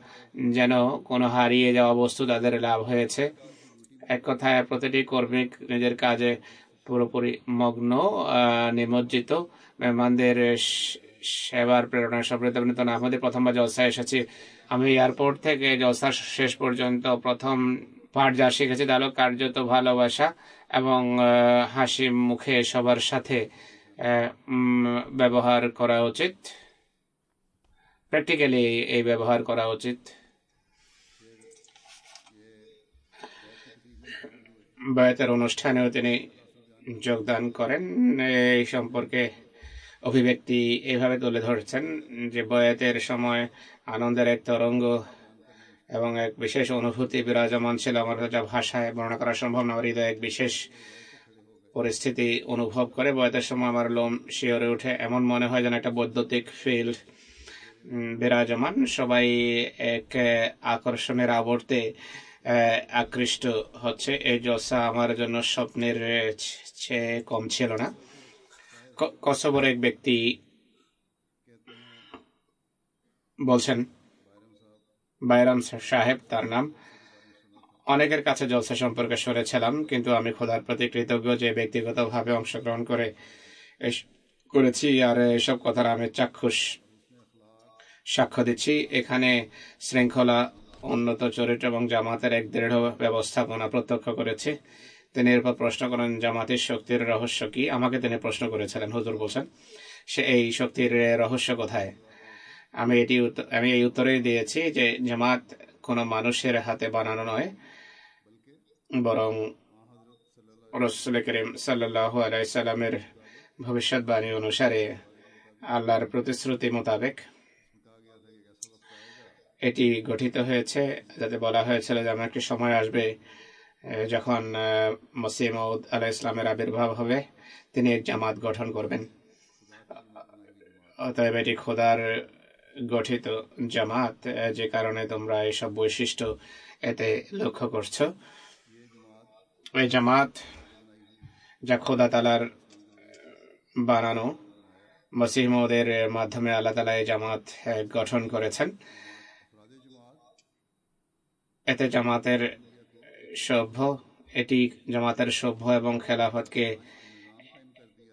যেন কোনো হারিয়ে যাওয়া বস্তু তাদের লাভ হয়েছে। এক কথায় প্রতিটি কর্মী নিজের কাজে পুরোপুরি মগ্ন, নিমজ্জিত। মেহমানদের সেবার প্রেরণা সমৃদ্ধ। আহমদী প্রথমবার জলসায় এসেছি। আমি এয়ারপোর্ট থেকে জলসার শেষ পর্যন্ত প্রথম পাঠ যা শিখেছি তা হলো কার্যত ভালোবাসা এবং হাসি মুখে সবার সাথে ব্যবহার করা উচিত। প্র্যাকটিক্যালি এই ব্যবহার করা উচিত। বয়াতের অনুষ্ঠানেও তিনি যোগদান করেন। এই সম্পর্কে অভিব্যক্তি এইভাবে তুলে ধরছেন যে বয়াতের সময় আনন্দের এক তরঙ্গ এবং এক বিশেষ অনুভূতি বিরাজমান ছিল। আমার যা ভাষায় বর্ণনা করা সম্ভব না। হৃদয় এক বিশেষ পরিস্থিতি অনুভব করে। বয়াতের সময় আমার লোম শিওরে উঠে। এমন মনে হয় যেন একটা বৈদ্যুতিক ফিল্ড বিরাজমান। সবাই এক আকর্ষণের আবর্তে আকৃষ্ট হচ্ছে। এই জলসা আমার জন্য স্বপ্নের চেয়ে কম ছিল না। কসোভোর এক ব্যক্তি বলছেন, বাইরাম সাহেব তার নাম, অনেকের কাছে জলসা সম্পর্কে শুনেছিলাম, কিন্তু আমি খোদার প্রতি কৃতজ্ঞ যে ব্যক্তিগতভাবে অংশগ্রহণ করেছি আর এসব কথার আমি চাক্ষুষ সাক্ষ্য দিচ্ছি। এখানে শৃঙ্খলা, উন্নত চরিত্র এবং জামাতের এক দৃঢ় ব্যবস্থাপনা প্রত্যক্ষ করেছি। তিনি এরপর প্রশ্ন করেন, জামাতের শক্তির রহস্য কি? আমাকে তিনি প্রশ্ন করেছিলেন। হুজুর বলছেন, সে এই শক্তির রহস্য কোথায়? আমি এই উত্তরেই দিয়েছি যে জামাত কোনো মানুষের হাতে বানানো নয়, বরং রাসূল করিম সাল্লাল্লাহু আলাইহি সাল্লামের ভবিষ্যৎবাণী অনুসারে আল্লাহর প্রতিশ্রুতি মোতাবেক এটি গঠিত হয়েছে। যাতে বলা হয়েছিল যে এমন একটি সময় আসবে যখন মসিহ মাউদ আলাইহিস সালামের আবির্ভাব হবে, তিনি এক জামাত গঠন করবেন। অতএব এটি খোদার গঠিত জামাত, যে কারণে তোমরা এইসব বৈশিষ্ট্য এতে লক্ষ্য করছো। এই জামাত যা খোদা তাআলার বানানো মসিহ মওউদের মাধ্যমে আল্লাহ তাআলা এই জামাত গঠন করেছেন। এতে জামাতের সভ্য এবং খেলাফতকে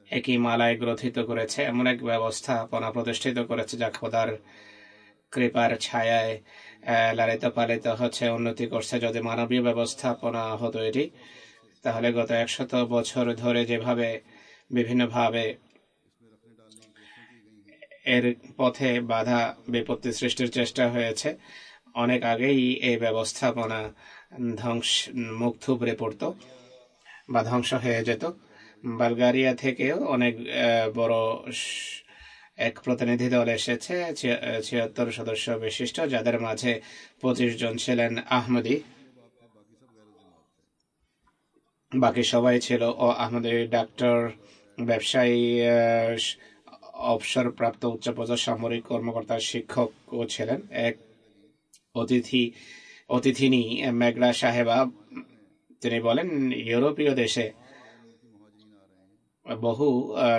একই মালায় গ্রথিত করেছে, এমন এক ব্যবস্থাপনা প্রতিষ্ঠিত করেছে যা খোদার কৃপার ছায়ায় লালিত পালিত হচ্ছে, উন্নতি করছে। যদি মানবীয় ব্যবস্থাপনা হতো এটি, তাহলে গত 100 বছর ধরে যেভাবে বিভিন্নভাবে এর পথে বাধা বিপত্তি সৃষ্টির চেষ্টা হয়েছে, অনেক আগেই এই ব্যবস্থাপনা মুখ থুবড়ে পড়ত বা ধ্বংস হয়ে যেত। বালগেরিয়া থেকেও অনেক বড় এক প্রতিনিধি দল এসেছে, 76 সদস্য বিশিষ্ট, যাদের মাঝে 25 জন ছিলেন আহমদি, বাকি সবাই ছিল আহমদি। ডাক্তার, ব্যবসায়ী, অবসরপ্রাপ্ত উচ্চপদস্থ সামরিক কর্মকর্তা, শিক্ষকও ছিলেন। এক অতিথিনী মেঘলা সাহেবা, তিনি বলেন, ইউরোপীয় দেশে বহু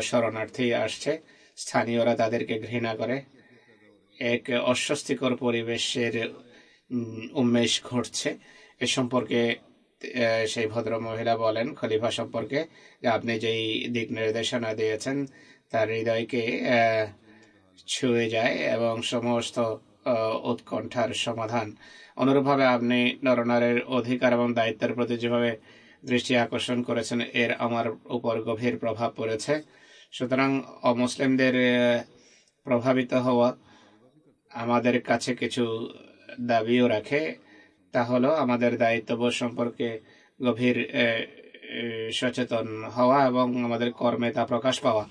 শরণার্থী আসছে, স্থানীয়রা তাদেরকে ঘৃণা করে, এক অস্বস্তিকর পরিবেশের উন্মেষ ঘটছে। এ সম্পর্কে সেই ভদ্র মহিলা বলেন খলিফা সম্পর্কে যে আপনি যেই দিক নির্দেশনা দিয়েছেন তার হৃদয়কে ছুঁয়ে যায় এবং সমস্ত উৎকণ্ঠার সমাধান। অনুরূপভাবে আপনি নরনারীর অধিকার এবং দায়িত্বের প্রতি যেভাবে দৃষ্টি আকর্ষণ করেছেন, এর আমার উপর গভীর প্রভাব পড়েছে। সুতরাং অমুসলিমদের প্রভাবিত হওয়া আমাদের কাছে কিছু দাবিও রাখে, তা হলো আমাদের দায়িত্ববোধ সম্পর্কে গভীর সচেতন হওয়া এবং আমাদের কর্মে তা প্রকাশ পাওয়া।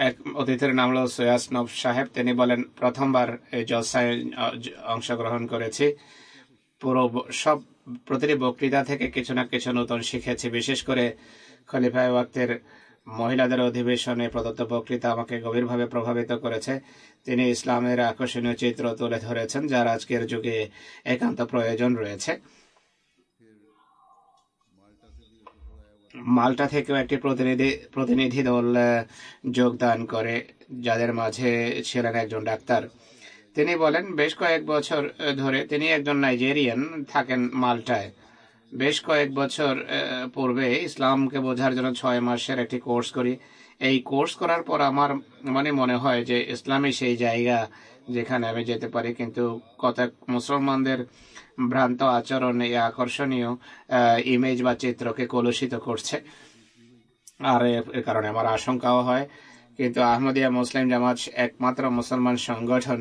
এক অতিথির নাম হল সৈয়াস নব সাহেব। তিনি বলেন, প্রথমবার এই জলসায় অংশগ্রহণ করেছি। প্রতিটি বক্তৃতা থেকে কিছু না কিছু নতুন শিখেছি। বিশেষ করে খলিফায়ে ওয়াক্তের মহিলাদের অধিবেশনে প্রদত্ত বক্তৃতা আমাকে গভীরভাবে প্রভাবিত করেছে। তিনি ইসলামের আকর্ষণীয় চিত্র তুলে ধরেছেন, যার আজকের যুগে একান্ত প্রয়োজন রয়েছে। মাল্টা থেকেও একটি প্রতিনিধি দল যোগদান করে, যাদের মাঝে ছিলেন একজন ডাক্তার। তিনি বলেন, বেশ কয়েক বছর ধরে তিনি একজন নাইজেরিয়ান, থাকেন মাল্টায়। বেশ কয়েক বছর পূর্বে ইসলামকে বোঝার জন্য 6 মাসের একটি কোর্স করি। এই কোর্স করার পর আমার মনে হয় যে ইসলামই সেই জায়গা যেখানে আমি যেতে পারি, কিন্তু কতক মুসলমানদের ভ্রান্ত আচরণ এই আকর্ষণীয় ইমেজ বা চিত্রকে কলুষিত করছে, আর এর কারণে আমার আশঙ্কাও হয়। কিন্তু আহমদিয়া মুসলিম জামাত একমাত্র মুসলমান সংগঠন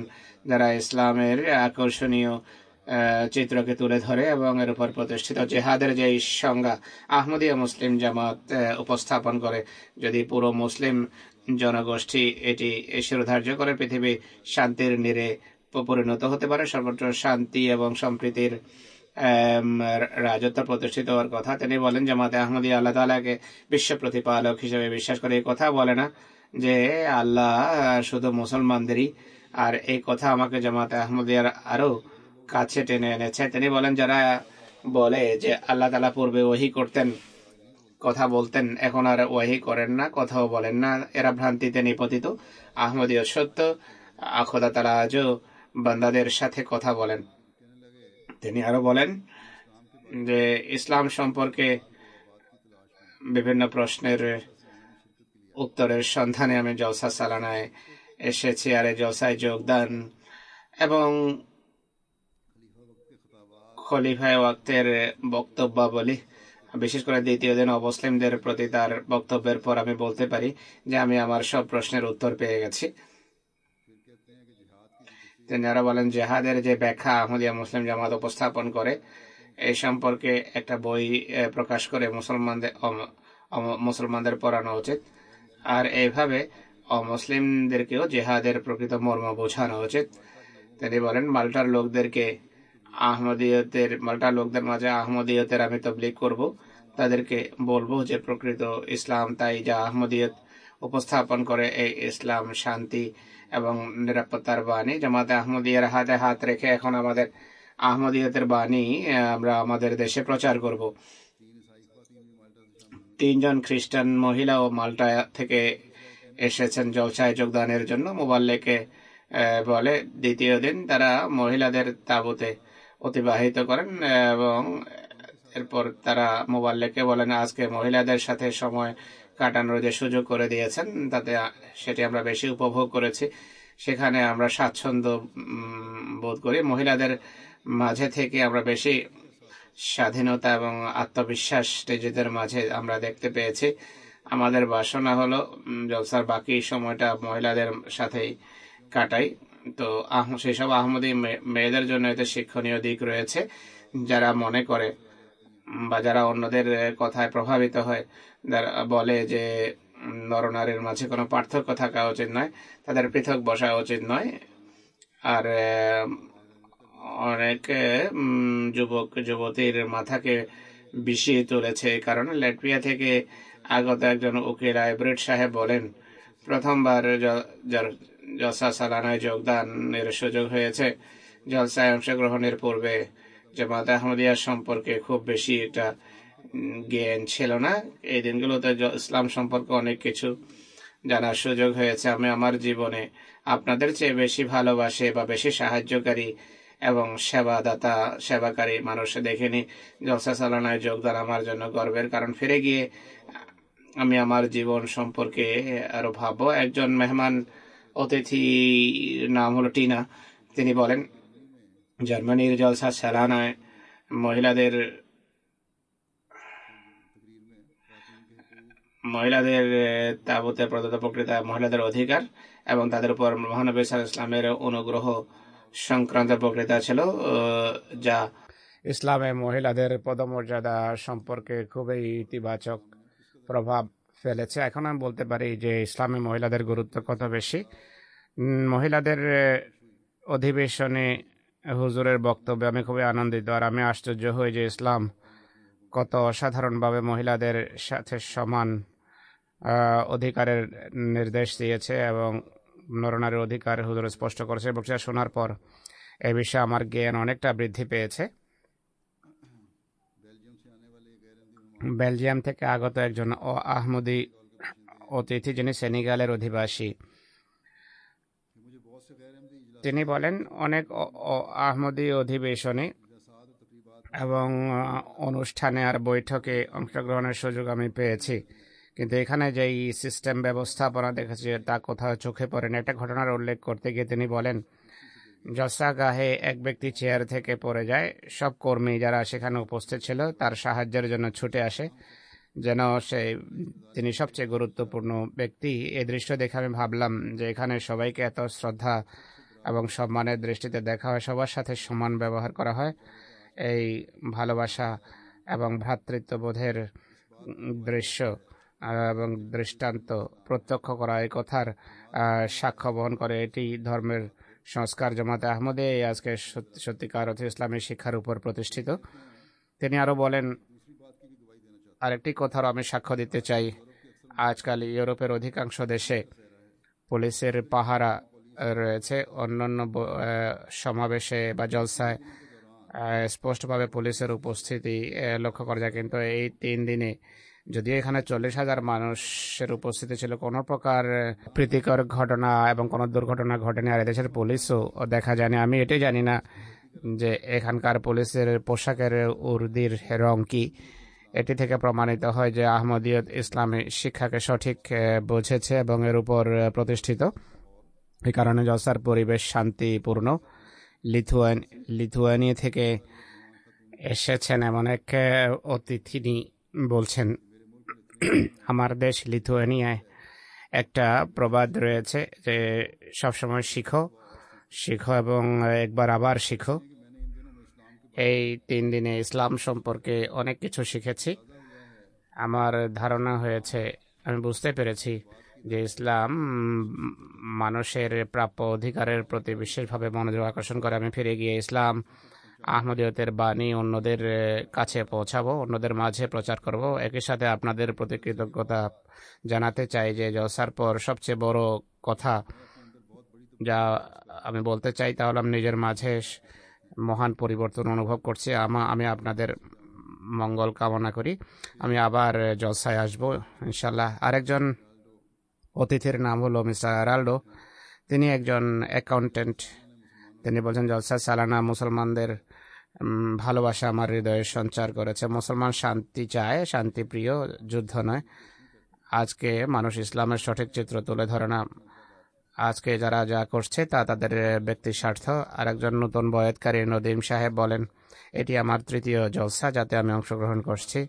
যারা ইসলামের আকর্ষণীয় চিত্রকে তুলে ধরে এবং এর উপর প্রতিষ্ঠিত জেহাদের যে সংজ্ঞা আহমদিয়া মুসলিম জামাত উপস্থাপন করে, যদি পুরো মুসলিম জনগোষ্ঠী এটি শিরোধার্য করে, পৃথিবী শান্তির নীড়ে পরিণত হতে পারে, সর্বত্র শান্তি এবং সম্প্রীতির রাজত্ব প্রতিষ্ঠিত হওয়ার কথা। তিনি বলেন, জামাতে আহমদিয়া আল্লাহ তাআলাকে বিশ্ব প্রতিপালক হিসেবে বিশ্বাস করে। এই কথা বলে না যে আল্লাহ শুধু মুসলমানদেরই, আর এই কথা আমাকে জামাতে আহমদিয়ার আরো কাছে টেনে এনেছে। তিনি বলেন, যারা বলে যে আল্লাহ তাআলা পূর্বে ওহী করতেন, কথা বলতেন, এখন আর ওহী করেন না, কথাও বলেন না, এরা ভ্রান্তিতে নিপতিত। আহমদীয় সত্য, খোদা তাআলা আজও বান্দাদের সাথে কথা বলেন। তিনি আরো বলেন যে ইসলাম সম্পর্কে বিভিন্ন প্রশ্নের উত্তরের সন্ধানে আমি জলসা সালানায় এসেছি, আর এই জলসায় যোগদান এবং খলিফায়ে ওয়াক্তের বক্তব্যাবলী, বিশেষ করে দ্বিতীয় দিন অমুসলিমদের প্রতি তার বক্তব্যের পর আমি বলতে পারি যে আমি আমার সব প্রশ্নের উত্তর পেয়ে গেছি। তিনি আরো বলেন, জেহাদের যে ব্যাখ্যা আহমদিয়া মুসলিম জামাত উপস্থাপন করে, এই সম্পর্কে একটা বই প্রকাশ করে মুসলমানদের পড়ানো উচিত, আর এইভাবে অমুসলিমদেরকেও জেহাদের প্রকৃত মর্ম বোঝানো উচিত। তিনি বলেন, মাল্টার লোকদের মাঝে আহমদিয়তের আমি তবলিগ করব, তাদেরকে বলবো যে প্রকৃত ইসলাম তাই যা আহমদিয়ত উপস্থাপন করে, এই ইসলাম শান্তি এবং নিরাপত্তার বাণী। জামাতে আহমদিয়ার হাতে হাত রেখে এখন আমাদের আহমদিয়তের বাণী আমরা আমাদের দেশে প্রচার করব। তিনজন খ্রিস্টান মহিলা ও মাল্টা থেকে এসেছেন জলসায় যোগদানের জন্য। মোবাল্লেকে বলে দ্বিতীয় দিন তারা মহিলাদের তাঁবুতে অতিবাহিত করেন এবং এরপর তারা মোবাল্লেকে বলেন আজকে মহিলাদের সাথে সময় কাটানোর যে সুযোগ করে দিয়েছেন তাতে সেটি আমরা বেশি উপভোগ করেছি। সেখানে আমরা স্বাচ্ছন্দ্য বোধ করি। মহিলাদের মাঝে থেকে আমরা বেশি স্বাধীনতা এবং আত্মবিশ্বাস নিজেদের মাঝে আমরা দেখতে পেয়েছি। আমাদের বাসনা হলো জলসার বাকি সময়টা মহিলাদের সাথেই কাটাই। তো সেই সব আহমদী মেয়েদের জন্য এতে শিক্ষণীয় দিক রয়েছে। যারা মনে করে বা যারা অন্যদের কথায় প্রভাবিত হয়, যারা বলে যে নরনারীর মাঝে কোনো পার্থক্য থাকা উচিত নয়, তাদের পৃথক বসা উচিত নয়। আর অনেক যুবক যুবতীর মাথাকে বিষিয়ে তুলেছে। কারণ ল্যাটভিয়া থেকে আগত একজন উকিল আইব্রেড সাহেব বলেন প্রথমবার জলসা সালানায় যোগদানের সুযোগ হয়েছে। জলসায় অংশগ্রহণের পূর্বে জামাত আহমদিয়া সম্পর্কে খুব বেশি একটা জ্ঞান ছিল না। এই দিনগুলোতে ইসলাম সম্পর্কে অনেক কিছু জানার সুযোগ হয়েছে। আমি আমার জীবনে আপনাদের চেয়ে বেশি ভালোবাসে বা বেশি সাহায্যকারী এবং সেবাকারী মানুষ দেখিনি। জলসা সালানায় যোগদান আমার জন্য গর্বের কারণ। ফিরে গিয়ে আমি আমার জীবন সম্পর্কে আরো ভাববো। একজন মেহমান অতিথি নাম হলো টিনা। তিনি বলেন জার্মানির জলসা সালানায় মহিলাদের তাবুতে প্রদত্ত বক্তৃতা মহিলাদের অধিকার এবং তাদের উপর মহানবী সাল্লাল্লাহু আলাইহি ওয়াসাল্লামের অনুগ্রহ সংক্রান্ত বক্তৃতা ছিল, যা ইসলামে মহিলাদের পদমর্যাদা সম্পর্কে খুবই ইতিবাচক প্রভাব ফেলেছে। এখন আমি বলতে পারি যে ইসলামে মহিলাদের গুরুত্ব কত বেশি। মহিলাদের অধিবেশনে হুজুরের বক্তব্যে আমি খুবই আনন্দিত। আর আমি আশ্চর্য হই যে ইসলাম কত অসাধারণভাবে মহিলাদের সাথে সমান অধিকারের নির্দেশ দিয়েছে এবং নরনারীর অধিকার হুজুর স্পষ্ট করেছে। বক্তৃতা শোনার পর এ বিষয়ে আমার জ্ঞান অনেকটা বৃদ্ধি পেয়েছে। বেলজিয়াম থেকে আগত একজন আহমদি অতিথি, যিনি সেনেগালের অধিবাসী, তিনি বলেন অনেক আহমদি অধিবেশনে এবং অনুষ্ঠানে আর বৈঠকে অংশগ্রহণের সুযোগ আমি পেয়েছি, কিন্তু এখানে যেই সিস্টেম ব্যবস্থাপনা দেখেছি তা কোথাও চোখে পড়েনি। একটা ঘটনার উল্লেখ করতে গিয়ে তিনি বলেন জলসাগাহে এক ব্যক্তি চেয়ার থেকে পড়ে যায়। সব কর্মী যারা সেখানে উপস্থিত ছিল তার সাহায্যের জন্য ছুটে আসে, যেন তিনি সবচেয়ে গুরুত্বপূর্ণ ব্যক্তি। এই দৃশ্য দেখে আমি ভাবলাম যে এখানে সবাইকে এত শ্রদ্ধা এবং সম্মানের দৃষ্টিতে দেখা হয়, সবার সাথে সমান ব্যবহার করা হয়। এই ভালোবাসা এবং ভ্রাতৃত্ববোধের দৃশ্য এবং দৃষ্টান্ত প্রত্যক্ষ করা এই কথার সাক্ষ্য বহন করে। এটি ধর্মের সংস্কার। জামাতে আহমদে আজকে সত্যিকার অর্থে ইসলামী শিক্ষার উপর প্রতিষ্ঠিত। তিনি আরো বলেন আরেকটি কথার আমি সাক্ষ্য দিতে চাই। আজকাল ইউরোপের অধিকাংশ দেশে পুলিশের পাহারা রয়েছে। অন্যান্য সমাবেশে বা জলসায় স্পষ্টভাবে পুলিশের উপস্থিতি লক্ষ্য করা যায়, কিন্তু এই 3 দিনে যদিও এখানে 40,000 মানুষের উপস্থিতি ছিল, কোনো প্রকার প্রীতিকর ঘটনা এবং কোনো দুর্ঘটনা ঘটেনি। আর এদেশের পুলিশও দেখা যায়নি। আমি এটাই জানি না যে এখানকার পুলিশের পোশাকের উর্দির রং কি। এটি থেকে প্রমাণিত হয় যে আহমদিয়ত ইসলামী শিক্ষাকে সঠিক বুঝেছে এবং এর উপর প্রতিষ্ঠিত। এই কারণে জলসার পরিবেশ শান্তিপূর্ণ। লিথুয়ানিয়া থেকে এসেছেন এমন এক অতিথি বলছেন আমার দেশ লিথুয়ানিয়ায় একটা প্রবাদ রয়েছে যে সবসময় শিখো এবং একবার আবার শিখো। এই 3 দিনে ইসলাম সম্পর্কে অনেক কিছু শিখেছি। আমার ধারণা হয়েছে, আমি বুঝতে পেরেছি যে ইসলাম মানুষের প্রাপ্য অধিকারের প্রতি বিশেষভাবে মনোযোগ আকর্ষণ করে। আমি ফিরে গিয়ে ইসলাম আহমদিয়তের বাণী অন্যদের কাছে পৌঁছাবো, অন্যদের মাঝে প্রচার করব। একই সাথে আপনাদের প্রতি কৃতজ্ঞতা জানাতে চাই যে জলসার পর সবচেয়ে বড় কথা যা আমি বলতে চাই তা হলো আমি নিজের মাঝে মহান পরিবর্তন অনুভব করছি। আমি আপনাদের মঙ্গল কামনা করি। আমি আবার জলসায় আসবো ইনশাল্লাহ। আরেকজন অতিথির নাম হলো মিস্টার আরাল্ডো। তিনি একজন অ্যাকাউন্টেন্ট। তিনি বলছেন জলসা সালানা মুসলমানদের ভালোবাসা আমার হৃদয়ে সঞ্চার করেছে। মুসলমান শান্তি চায়, শান্তিপ্রিয়, যুদ্ধ নয়। আজকে মানুষ ইসলামের সঠিক চিত্র তুলে ধরে না। আজকে যারা যা করছে তা তাদের ব্যক্তি স্বার্থ। আরেকজন নতুন বয়াতকারী নদীম সাহেব বলেন, এটি আমার তৃতীয় জলসা যাতে আমি অংশগ্রহণ করছি।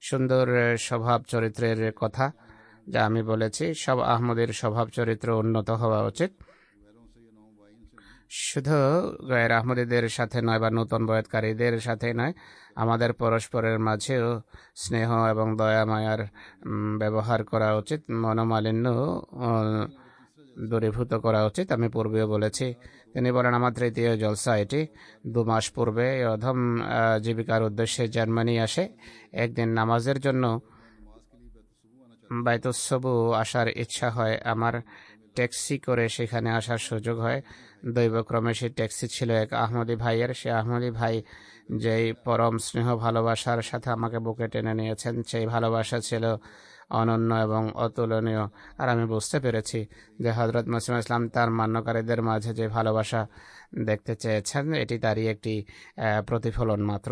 সুন্দর স্বভাব চরিত্রের কথা যা আমি বলেছি, সব আহমদের স্বভাব চরিত্র উন্নত হওয়া উচিত, শুধু গায়ের আহমদীদের সাথে নয় বা নতুন বয়াতকারীদের সাথে নয়। আমাদের পরস্পরের মাঝেও স্নেহ এবং দয়া মায়ার ব্যবহার করা উচিত, মনোমালিন্য দূরীভূত করা উচিত। আমি পূর্বেও বলেছি। তিনি বলেন, আমার তৃতীয় জলসা এটি। 2 মাস পূর্বে অধম জীবিকার উদ্দেশ্যে জার্মানি আসে। একদিন নামাজের জন্য বাইতুসবু আসার ইচ্ছা হয়। আমার ট্যাক্সি করে সেখানে আসার সুযোগ হয়। দৈবক্রমে সেই ট্যাক্সি ছিল এক আহমদী ভাইয়ের। সে আহমদী ভাই যেই পরম স্নেহ ভালোবাসার সাথে আমাকে বুকে টেনে নিয়েছেন, সেই ভালোবাসা ছিল অনন্য এবং অতুলনীয়। আর আমি বুঝতে পেরেছি যে হযরত মুসলিম ইসলাম তার মান্যকারীদের মাঝে যে ভালোবাসা দেখতে চেয়েছেন, এটি তারই একটি প্রতিফলন মাত্র।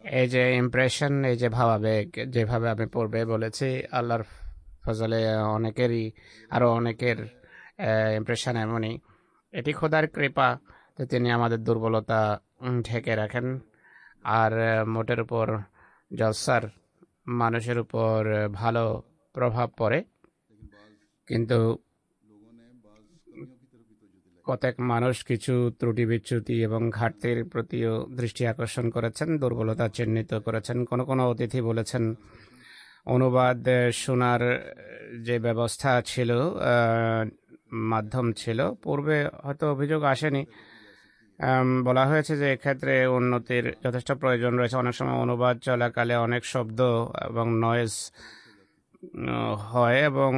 এই যে ইমপ্রেশন, এই যে ভাবাবেগ, যেভাবে আমি পূর্বে বলেছি, আল্লাহর ফজলে অনেকেরই, আরও অনেকের ইমপ্রেশন এমনই। এটি খোদার কৃপা যে তিনি আমাদের দুর্বলতা ঢেকে রাখেন। আর মোটের উপর জলসার মানুষের উপর ভালো প্রভাব পড়ে, কিন্তু কতক মানুষ কিছু ত্রুটি বিচ্যুতি এবং ঘাটতির প্রতিও দৃষ্টি আকর্ষণ করেছেন, দুর্বলতা চিহ্নিত করেছেন। কোনো কোনো অতিথি বলেছেন অনুবাদ শোনার যে ব্যবস্থা ছিল, মাধ্যম ছিল, পূর্বে হয়তো অভিযোগ আসেনি। বলা হয়েছে যে এক্ষেত্রে উন্নতির যথেষ্ট প্রয়োজন রয়েছে। অনেক সময় অনুবাদ চলাকালে অনেক শব্দ এবং নয়েজ হয় এবং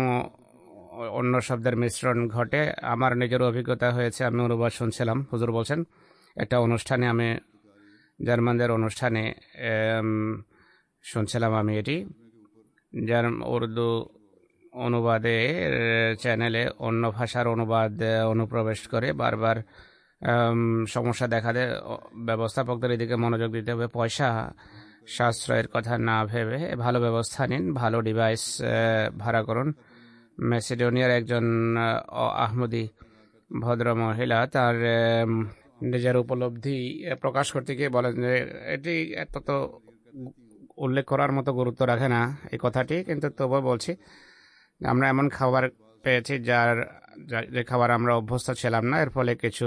অন্য শব্দের মিশ্রণ ঘটে। আমার নিজের অভিজ্ঞতা হয়েছে। আমি অনুবাদ শুনছিলাম, হুজুর বলছেন, একটা অনুষ্ঠানে, আমি জার্মানদের অনুষ্ঠানে শুনছিলাম আমি এটি, যার উর্দু অনুবাদে চ্যানেলে অন্য ভাষার অনুবাদ অনুপ্রবেশ করে বারবার সমস্যা দেখা দেয়। ব্যবস্থাপকদের এদিকে মনোযোগ দিতে হবে। পয়সা সাশ্রয়ের কথা না ভেবে ভালো ব্যবস্থা নিন, ভালো ডিভাইস ভাড়া করুন। ম্যাসিডোনিয়ার একজন আহমদী ভদ্র মহিলা তার নিজের উপলব্ধি প্রকাশ করতে গিয়ে বলেন যে এটি এত তো উল্লেখ করার মতো গুরুত্ব রাখে না এই কথাটি, কিন্তু তবুও বলছি, আমরা এমন খাবার পেয়েছি যে খাবার আমরা অভ্যস্ত ছিলাম না। এর ফলে কিছু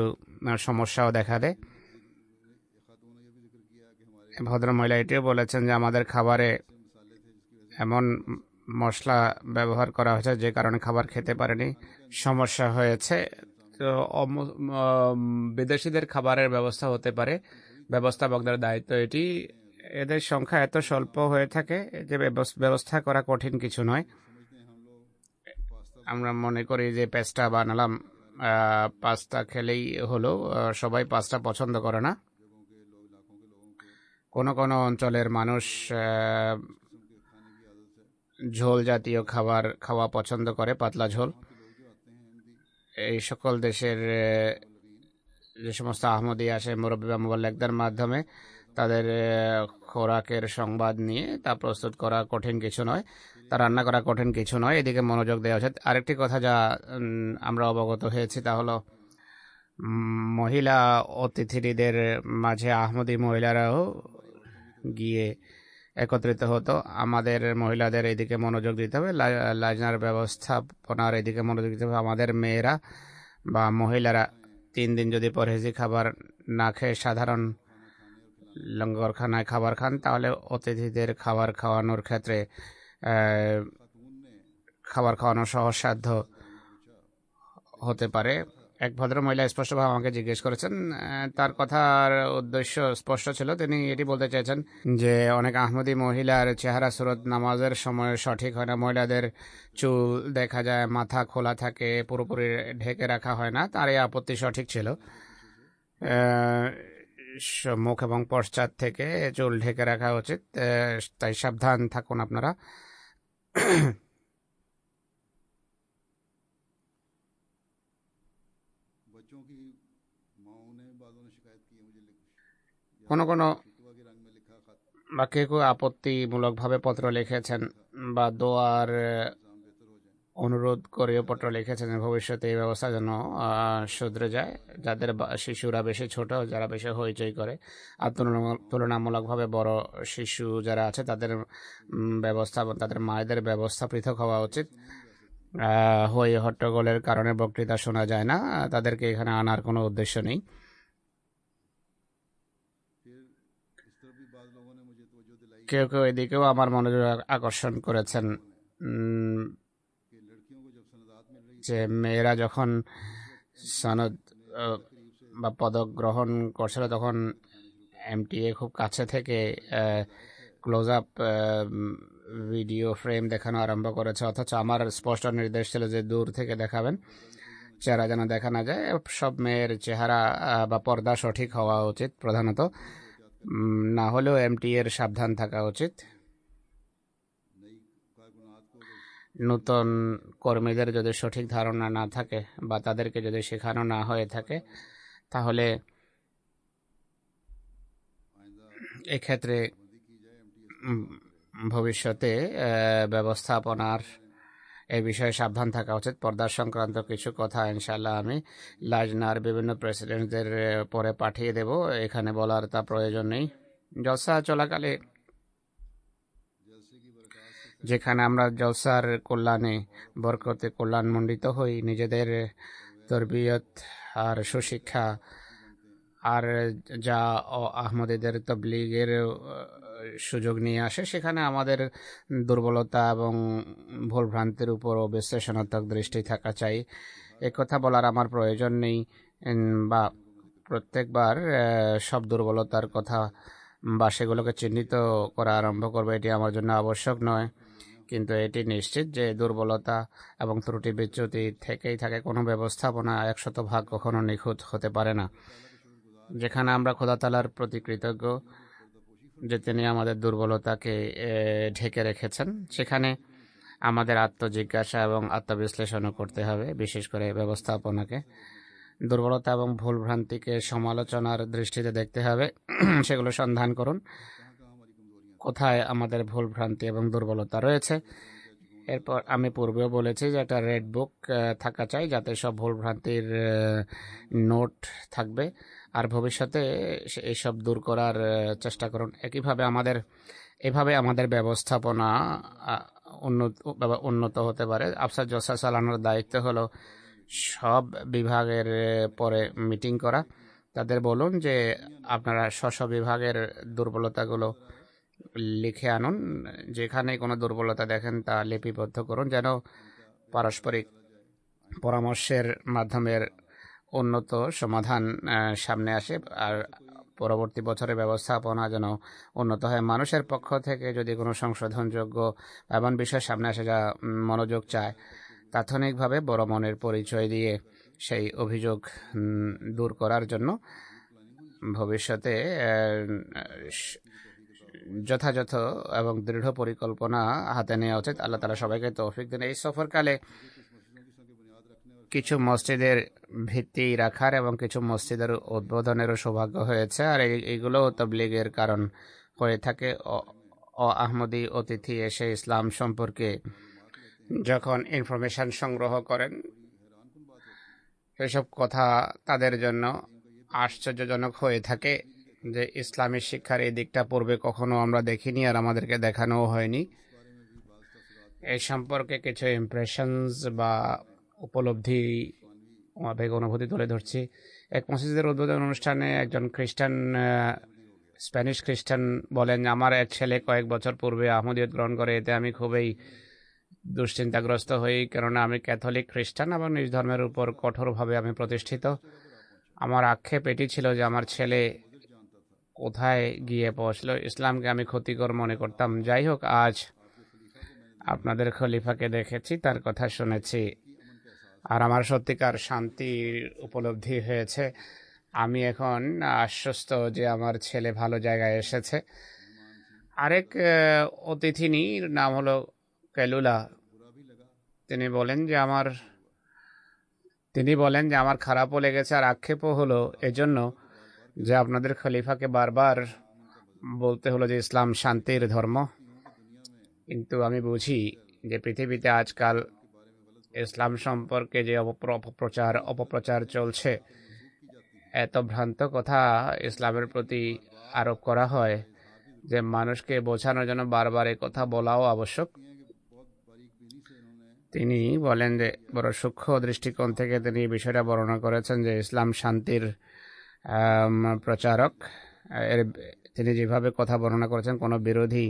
সমস্যাও দেখা দেয়। ভদ্রমহিলা এটিও বলেছেন যে আমাদের খাবারে এমন মশলা ব্যবহার করা হয়েছে যে কারণে খাবার খেতে পারেনি, সমস্যা হয়েছে। তো বিদেশিদের খাবারের ব্যবস্থা হতে পারে, ব্যবস্থাপকদের দায়িত্ব এটি। এদের সংখ্যা এত স্বল্প হয়ে থাকে যে ব্যবস্থা করা কঠিন কিছু নয়। আমরা মনে করি যে পেস্তা বানালাম, পাস্তা খেলেই হলো। সবাই পাস্তা পছন্দ করে না। কোনো কোনো অঞ্চলের মানুষ ঝোল জাতীয় খাবার খাওয়া পছন্দ করে, পাতলা ঝোল। এই সকল দেশের যে সমস্ত আহমদী আসে মুরব্বী বা মুবাল্লিগদের মাধ্যমে, তাদের খোরাকের সংবাদ নিয়ে তা প্রস্তুত করা কঠিন কিছু নয়, তা রান্না করা কঠিন কিছু নয়। এদিকে মনোযোগ দেওয়া উচিত। আরেকটি কথা যা আমরা অবগত হয়েছি তা হলো মহিলা অতিথিদের মাঝে আহমদী মহিলারাও গিয়ে একত্রিত হতো। আমাদের মহিলাদের এদিকে মনোযোগ দিতে হবে, লাজনার ব্যবস্থাপনার এদিকে মনোযোগ দিতে হবে। আমাদের মেয়েরা বা মহিলারা 3 দিন যদি পরহেজি খাবার না খেয়ে সাধারণ লঙ্গরখানায় খাবার খান, তাহলে অতিথিদের খাবার খাওয়ানোর ক্ষেত্রে খাবার খাওয়ানো সহজসাধ্য হতে পারে। এক ভদ্র মহিলা স্পষ্টভাবে আমাকে জিজ্ঞেস করেছেন, তার কথার উদ্দেশ্য স্পষ্ট ছিল। তিনি এটি বলতে চেয়েছেন যে অনেক আহমদী মহিলার চেহারা সুরত নামাজের সময় সঠিক হয় না। মহিলাদের চুল দেখা যায় মাথা খোলা থাকে, পুরোপুরি ঢেকে রাখা হয় না। তার এই আপত্তি সঠিক ছিল। মুখ এবং পশ্চাৎ থেকে চুল ঢেকে রাখা উচিত, তাই সাবধান থাকুন আপনারা। बच्चों की माओं ने बालों ने शिकायत की है मुझे কোনো কোনো शिकवा के रंग में लिखा खत বা কেউ কেউ আপত্তিমূলকভাবে পত্র লিখেছেন বা দোয়ার इंतजाम बेहतर हो जाए। অনুরোধ করেও পত্র লিখেছেন ভবিষ্যতে এই ব্যবস্থা যেন শুধরে যায়। যাদের শিশুরা বেশি ছোট, যারা বেশি হইচই করে, আর তুলনামূলকভাবে বড় শিশু যারা আছে তাদের ব্যবস্থা, তাদের মায়েদের ব্যবস্থা পৃথক হওয়া উচিত। হই হট্টগোলের কারণে বক্তৃতা শোনা যায় না, তাদেরকে এখানে আনার কোনো উদ্দেশ্য নেই। फिर इस तरफ भी बाद लोगों ने मुझे तवज्जो दिलाई কেউ কেউ এদিকেও আমার মনোযোগ আকর্ষণ করেছেন कि लड़कियों को जब सनदात मिल रही যে মেয়েরা যখন সনদ বা পদক গ্রহণ করছিল তখন এমটিএ খুব কাছে থেকে ক্লোজ আপ ভিডিও ফ্রেম দেখানো আরম্ভ করেছে, অথচ আমার স্পষ্ট নির্দেশ ছিল যে দূর থেকে দেখাবেন, চেহারা যেন দেখা না যায়। সব মেয়ের চেহারা বা পর্দা সঠিক হওয়া উচিত প্রধানত, না হলেও এমটিএর সাবধান থাকা উচিত। नई कारकुनात को নতুন কর্মীদের যদি সঠিক ধারণা না থাকে বা তাদেরকে যদি শেখানো না হয়ে থাকে তাহলে এক্ষেত্রে ভবিষ্যতে ব্যবস্থাপনার এই বিষয়ে সাবধান থাকা উচিত। পর্দা সংক্রান্ত কিছু কথা ইনশাল্লাহ আমি লাজনার বিভিন্ন প্রেসিডেন্টদের পরে পাঠিয়ে দেব, এখানে বলার তা প্রয়োজন নেই। জলসা চলাকালে যেখানে আমরা জলসার কল্যাণে বরকতে কল্যাণমণ্ডিত হই, নিজেদের তরবিয়ত আর সুশিক্ষা আর যা আহমদীদের তবলিগের সুযোগ নিয়ে আসে, সেখানে আমাদের দুর্বলতা এবং ভুলভ্রান্তির উপর বিশ্লেষণাত্মক দৃষ্টি থাকা চাই। কথা বলার আমার প্রয়োজন নেই বা প্রত্যেকবার সব দুর্বলতার কথা বা সেগুলোকে চিহ্নিত করা আরম্ভ করবে, এটি আমার জন্য আবশ্যক নয়। কিন্তু এটি নিশ্চিত যে দুর্বলতা এবং ত্রুটি বিচ্যুতি থেকেই থাকে, কোনো ব্যবস্থাপনা 100% কখনো নিখুঁত হতে পারে না। যেখানে আমরা খোদা তাআলার প্রতি কৃতজ্ঞ যে তিনি আমাদের দুর্বলতাকে ঢেকে রেখেছেন, সেখানে আমাদের আত্মজিজ্ঞাসা এবং আত্মবিশ্লেষণও করতে হবে। বিশেষ করে ব্যবস্থাপনাকে দুর্বলতা এবং ভুলভ্রান্তিকে সমালোচনার দৃষ্টিতে দেখতে হবে। সেগুলো সন্ধান করুন কোথায় আমাদের ভুলভ্রান্তি এবং দুর্বলতা রয়েছে। এরপর আমি পূর্বেও বলেছি যে একটা রেড বুক থাকা চাই, যাতে সব ভুলভ্রান্তির নোট থাকবে, আর ভবিষ্যতে এইসব দূর করার চেষ্টা করুন। এভাবে আমাদের ব্যবস্থাপনা উন্নত হতে পারে। আফসার জলসা চালানোর দায়িত্ব হলো সব বিভাগের পরে মিটিং করা, তাদের বলুন যে আপনারা স্ব বিভাগের দুর্বলতাগুলো লিখে আনুন, যেখানে কোনো দুর্বলতা দেখেন তা লিপিবদ্ধ করুন, যেন পারস্পরিক পরামর্শের মাধ্যমে উন্নত সমাধান সামনে আসে আর পরবর্তী বছরের ব্যবস্থাপনা যেন উন্নত হয়। মানুষের পক্ষ থেকে যদি কোনো সংশোধনযোগ্য এমন বিষয় সামনে আসে যা মনোযোগ চায়, তাৎক্ষণিকভাবে বড় মনের পরিচয় দিয়ে সেই অভিযোগ দূর করার জন্য ভবিষ্যতে যথাযথ এবং দৃঢ় পরিকল্পনা হাতে নেওয়া উচিত। আল্লাহ তাআলা সবাইকে তৌফিক দিন। এই সফরকালে কিছু মসজিদের ভিত্তি রাখার এবং কিছু মসজিদের উদ্বোধনেরও সৌভাগ্য হয়েছে, আর এইগুলো তাবলীগের কারণ হয়ে থাকে। আহমদী অতিথি এসে ইসলাম সম্পর্কে যখন ইনফরমেশন সংগ্রহ করেন, এসব কথা তাদের জন্য আশ্চর্যজনক হয়ে থাকে যে ইসলামী শিক্ষার এই দিকটা পূর্বে কখনো আমরা দেখিনি আর আমাদেরকে দেখানোও হয়নি। এই সম্পর্কে কিছু ইমপ্রেশনস বা উপলব্ধি অনুভূতি তুলে ধরছি। এক মসজিদের উদ্বোধন অনুষ্ঠানে একজন স্প্যানিশ খ্রিস্টান বলেন, আমার এক ছেলে কয়েক বছর পূর্বে আহমদিয়ত গ্রহণ করে, এতে আমি খুবই দুশ্চিন্তাগ্রস্ত হই, কেননা আমি ক্যাথলিক খ্রিস্টান এবং নিজ ধর্মের উপর কঠোরভাবে আমি প্রতিষ্ঠিত। আমার আক্ষেপ এটি ছিল যে আমার ছেলে কোথায় গিয়ে পৌঁছলো, ইসলামকে আমি ক্ষতিকর মনে করতাম। যাই হোক, আজ আপনাদের খলিফাকে দেখেছি, তার কথা শুনেছি, আর আমার সত্যিকার শান্তির উপলব্ধি হয়েছে। আমি এখন আশ্বস্ত যে আমার ছেলে ভালো জায়গায় এসেছে। আরেক অতিথিনীর নাম হলো কেলুলা। তিনি বলেন যে আমার খারাপও লেগেছে আর আক্ষেপও হলো এজন্য যে আপনাদের খলিফাকে বারবার বলতে হলো যে ইসলাম শান্তির ধর্ম, কিন্তু আমি বুঝি যে পৃথিবীতে আজকাল ইসলাম সম্পর্কে যে অপপ্রচার চলছে, এত ভ্রান্ত কথা ইসলামের প্রতি আরোপ করা হয় যে মানুষকে বোঝানোর জন্য বারবার এই কথা বলাও আবশ্যক। তিনি বলেন যে বড় সূক্ষ্ম দৃষ্টিকোণ থেকে তিনি এই বিষয়টা বর্ণনা করেছেন যে ইসলাম শান্তির প্রচারক। তিনি যেভাবে কথা বর্ণনা করেছেন কোনো বিরোধী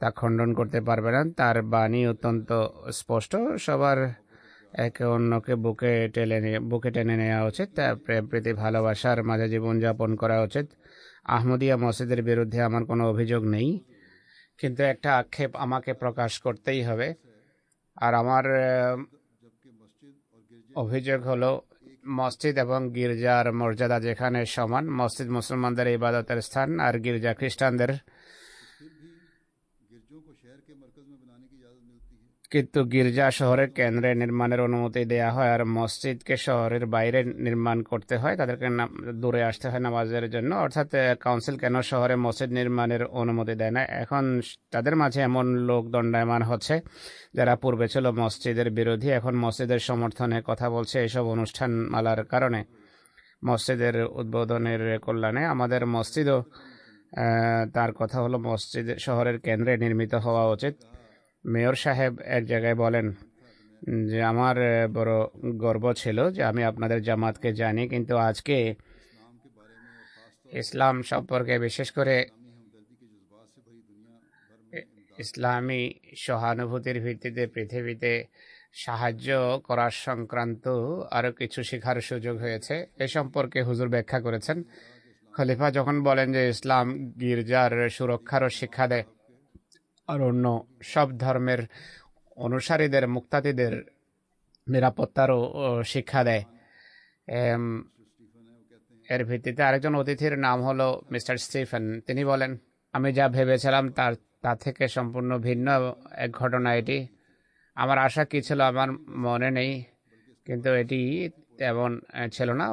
তা খণ্ডন করতে পারবে না। তার বাণী অত্যন্ত স্পষ্ট, সবার একে অন্যকে বুকে টেনে নেওয়া উচিত, প্রেম প্রীতি ভালোবাসার মাঝে জীবনযাপন করা উচিত। আহমদিয়া মসজিদের বিরুদ্ধে আমার কোনো অভিযোগ নেই, কিন্তু একটা আক্ষেপ আমাকে প্রকাশ করতেই হবে। আর আমার অভিযোগ হলো মসজিদ এবং গির্জার মর্যাদা যেখানে সমান, মসজিদ মুসলমানদের ইবাদতের স্থান আর গির্জা খ্রিস্টানদের, কিন্তু গির্জা শহরের কেন্দ্রে নির্মাণের অনুমতি দেয়া হয় আর মসজিদকে শহরের বাইরে নির্মাণ করতে হয়, তাদেরকে দূরে আসতে হয় নামাজের জন্য। অর্থাৎ কাউন্সিল কেন শহরে মসজিদ নির্মাণের অনুমতি দেয় না? এখন তাদের মাঝে এমন লোক দণ্ডায়মান হচ্ছে যারা পূর্বে ছিল মসজিদের বিরোধী, এখন মসজিদের সমর্থনে কথা বলছে এইসব অনুষ্ঠান মালার কারণে। মসজিদের উদ্বোধনের কল্যাণে আমাদের মসজিদও, তার কথা হলো মসজিদ শহরের কেন্দ্রে নির্মিত হওয়া উচিত। মেয়র সাহেব এক জায়গায় বলেন যে আমার বড় গর্ব ছিল যে আমি আপনাদের জামাতকে জানি, কিন্তু আজকে ইসলাম সম্পর্কে বিশেষ করে ইসলামী সহানুভূতির ভিত্তিতে পৃথিবীতে সাহায্য করার সংক্রান্ত আরও কিছু শেখার সুযোগ হয়েছে। এ সম্পর্কে হুজুর ব্যাখ্যা করেছেন। খলিফা যখন বলেন যে ইসলাম গির্জার সুরক্ষারও শিক্ষা দেয় আর অন্য সব ধর্মের অনুসারীদের মুক্তাদিদের নিরাপত্তারও শিক্ষা দেয়। এর ভিত্তিতে আরেকজন অতিথির নাম হলো মিস্টার স্টিফেন। তিনি বলেন, আমি যা ভেবেছিলাম তা থেকে সম্পূর্ণ ভিন্ন এক ঘটনা এটি। আমার আশা কি ছিল আমার মনে নেই, কিন্তু এটি তেমন ছিল না,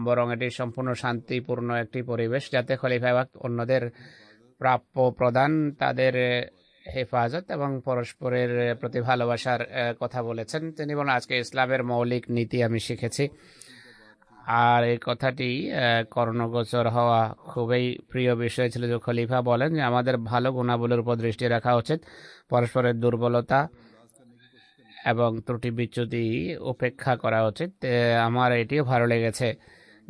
বরং এটি সম্পূর্ণ শান্তিপূর্ণ একটি পরিবেশ যাতে খলিফা অন্যদের প্রাপ্য প্রদান, তাদের হেফাজত এবং পরস্পরের প্রতি ভালোবাসার কথা বলেছেন। তিনি বলেন, আজকে ইসলামের মৌলিক নীতি আমি শিখেছি, আর এই কথাটি কর্ণগোচর হওয়া খুবই প্রিয় বিষয় ছিল যে খলিফা বলেন যে আমাদের ভালো গুণাবলীর উপর দৃষ্টি রাখা উচিত, পরস্পরের দুর্বলতা এবং ত্রুটি বিচ্যুতি উপেক্ষা করা উচিত। আমার এটিও ভালো লেগেছে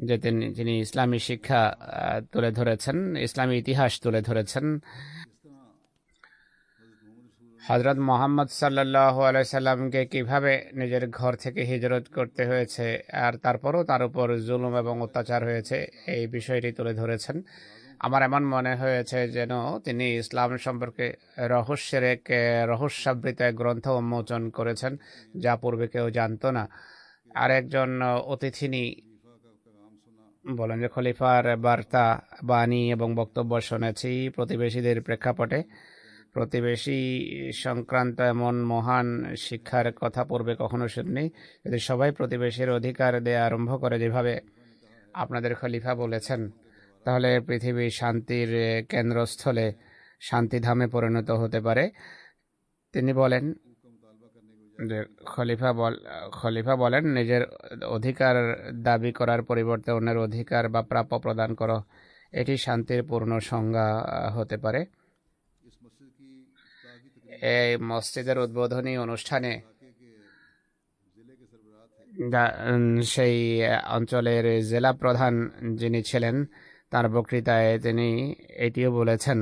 যে তিনি ইসলামী শিক্ষা তুলে ধরেছেন, ইসলামী ইতিহাস তুলে ধরেছেন। হযরত মুহাম্মদ সাল্লাল্লাহু আলাইহি সাল্লামকে কিভাবে নিজের ঘর থেকে হিজরত করতে হয়েছে আর তারপরও তার উপর জুলুম এবং অত্যাচার হয়েছে, এই বিষয়টি তুলে ধরেছেন। আমার এমন মনে হয়েছে যেন তিনি ইসলাম সম্পর্কে রহস্যাবৃত এক গ্রন্থ উন্মোচন করেছেন যা পূর্বে কেউ জানতো না। আরেকজন অতিথিনী বলেন যে খলিফার বার্তা, বাণী এবং বক্তব্য শুনেছি প্রতিবেশীদের প্রেক্ষাপটে। প্রতিবেশী সংক্রান্ত এমন মহান শিক্ষার কথা পূর্বে কখনো শুনিনি। যদি সবাই প্রতিবেশীর অধিকার দেয়া আরম্ভ করে যেভাবে আপনাদের খলিফা বলেছেন, তাহলে পৃথিবী শান্তির কেন্দ্রস্থলে শান্তিধামে পরিণত হতে পারে। তিনি বলেন যে খলিফা বলেন নিজের অধিকার দাবি করার পরিবর্তে অন্যের অধিকার বা প্রাপ্য প্রদান করো, এটি শান্তির পূর্ণ সংজ্ঞা হতে পারে। এই মসজিদের উদ্বোধনী অনুষ্ঠানে সেই অঞ্চলের জেলা প্রধান যিনি ছিলেন, তার বক্তৃতায় তিনি এটিও বলেছেন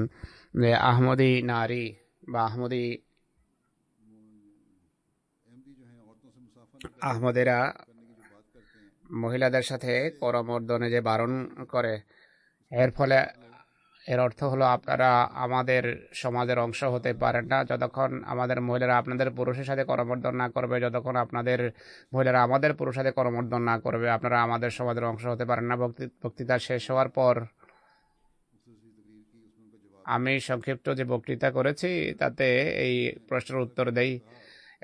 যে আহমদি নারী বা আহমদেরা মহিলাদের সাথে করমর্দনে যে বারণ করে, এর ফলে এর অর্থ হলো আপনারা আমাদের সমাজের অংশ হতে পারেন না যতক্ষণ আমাদের মহিলারা আপনাদের পুরুষের সাথে করমর্দন না করবে, যতক্ষণ আপনাদের মহিলারা আমাদের পুরুষের সাথে করমর্দন না করবে আপনারা আমাদের সমাজের অংশ হতে পারেন না। বক্তৃতা শেষ হওয়ার পর আমি সংক্ষিপ্ত যে বক্তৃতা করেছি তাতে এই প্রশ্নের উত্তর দেই।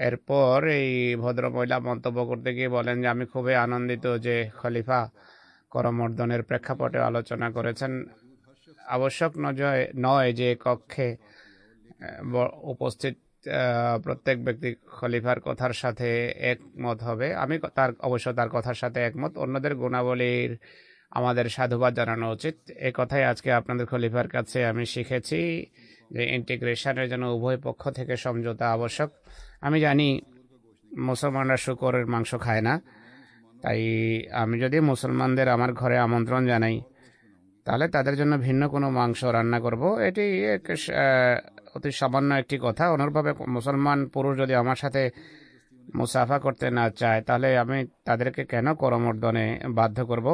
এরপর এই ভদ্রমহিলা মন্তব্য করতে গিয়ে বলেন যে আমি খুবই আনন্দিত যে খলিফা করমর্দনের প্রেক্ষাপটে আলোচনা করেছেন। আবশ্যক নয় যে কক্ষে উপস্থিত প্রত্যেক ব্যক্তি খলিফার কথার সাথে একমত হবে। আমি অবশ্য তার কথার সাথে একমত। অন্যদের গুণাবলীর আমাদের সাধুবাদ জানানো উচিত। এই কথাই আজকে আপনাদের খলিফার কাছে আমি শিখেছি যে ইন্টিগ্রেশনের জন্য উভয় পক্ষ থেকে সমঝোতা আবশ্যক। আমি জানি মুসলমানরা শূকরের মাংস খায় না, তাই আমি যদি মুসলমানদের আমার ঘরে আমন্ত্রণ জানাই তাহলে তাদের জন্য ভিন্ন কোনো মাংস রান্না করব। এটি অতি সামান্য একটি কথা। অনুরূপভাবে মুসলমান পুরুষ যদি আমার সাথে মুসাফা করতে না চায় তাহলে আমি তাদেরকে কেন করমর্দনে বাধ্য করব?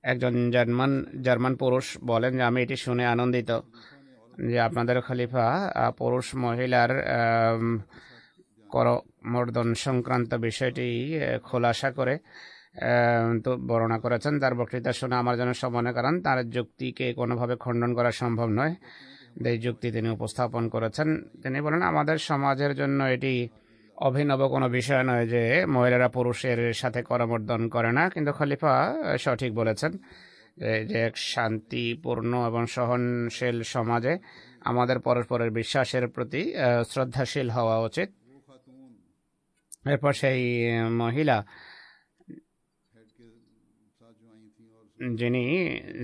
একজন জার্মান পুরুষ বলেন যে আমি এটি শুনে আনন্দিত যে আপনাদের খলিফা পুরুষ মহিলার করমর্দন সংক্রান্ত বিষয়টি খোলাসা করে তো বর্ণনা করেছেন। তার বক্তৃতা শুনে আমার জন্য সম্মানের কারণ তার যুক্তিকে কোনোভাবে খণ্ডন করা সম্ভব নয়। এই যুক্তি তিনি উপস্থাপন করেছেন। তিনি বলেন আমাদের সমাজের জন্য এটি অভিনব কোনো বিষয় নয় যে মহিলারা পুরুষের সাথে করমর্দন করে না, কিন্তু খলিফা সঠিক বলেছেন যে এক শান্তিপূর্ণ এবং সহনশীল সমাজে আমাদের পরস্পরের বিশ্বাসের প্রতি শ্রদ্ধাশীল হওয়া উচিত। এরপর সেই মহিলা যিনি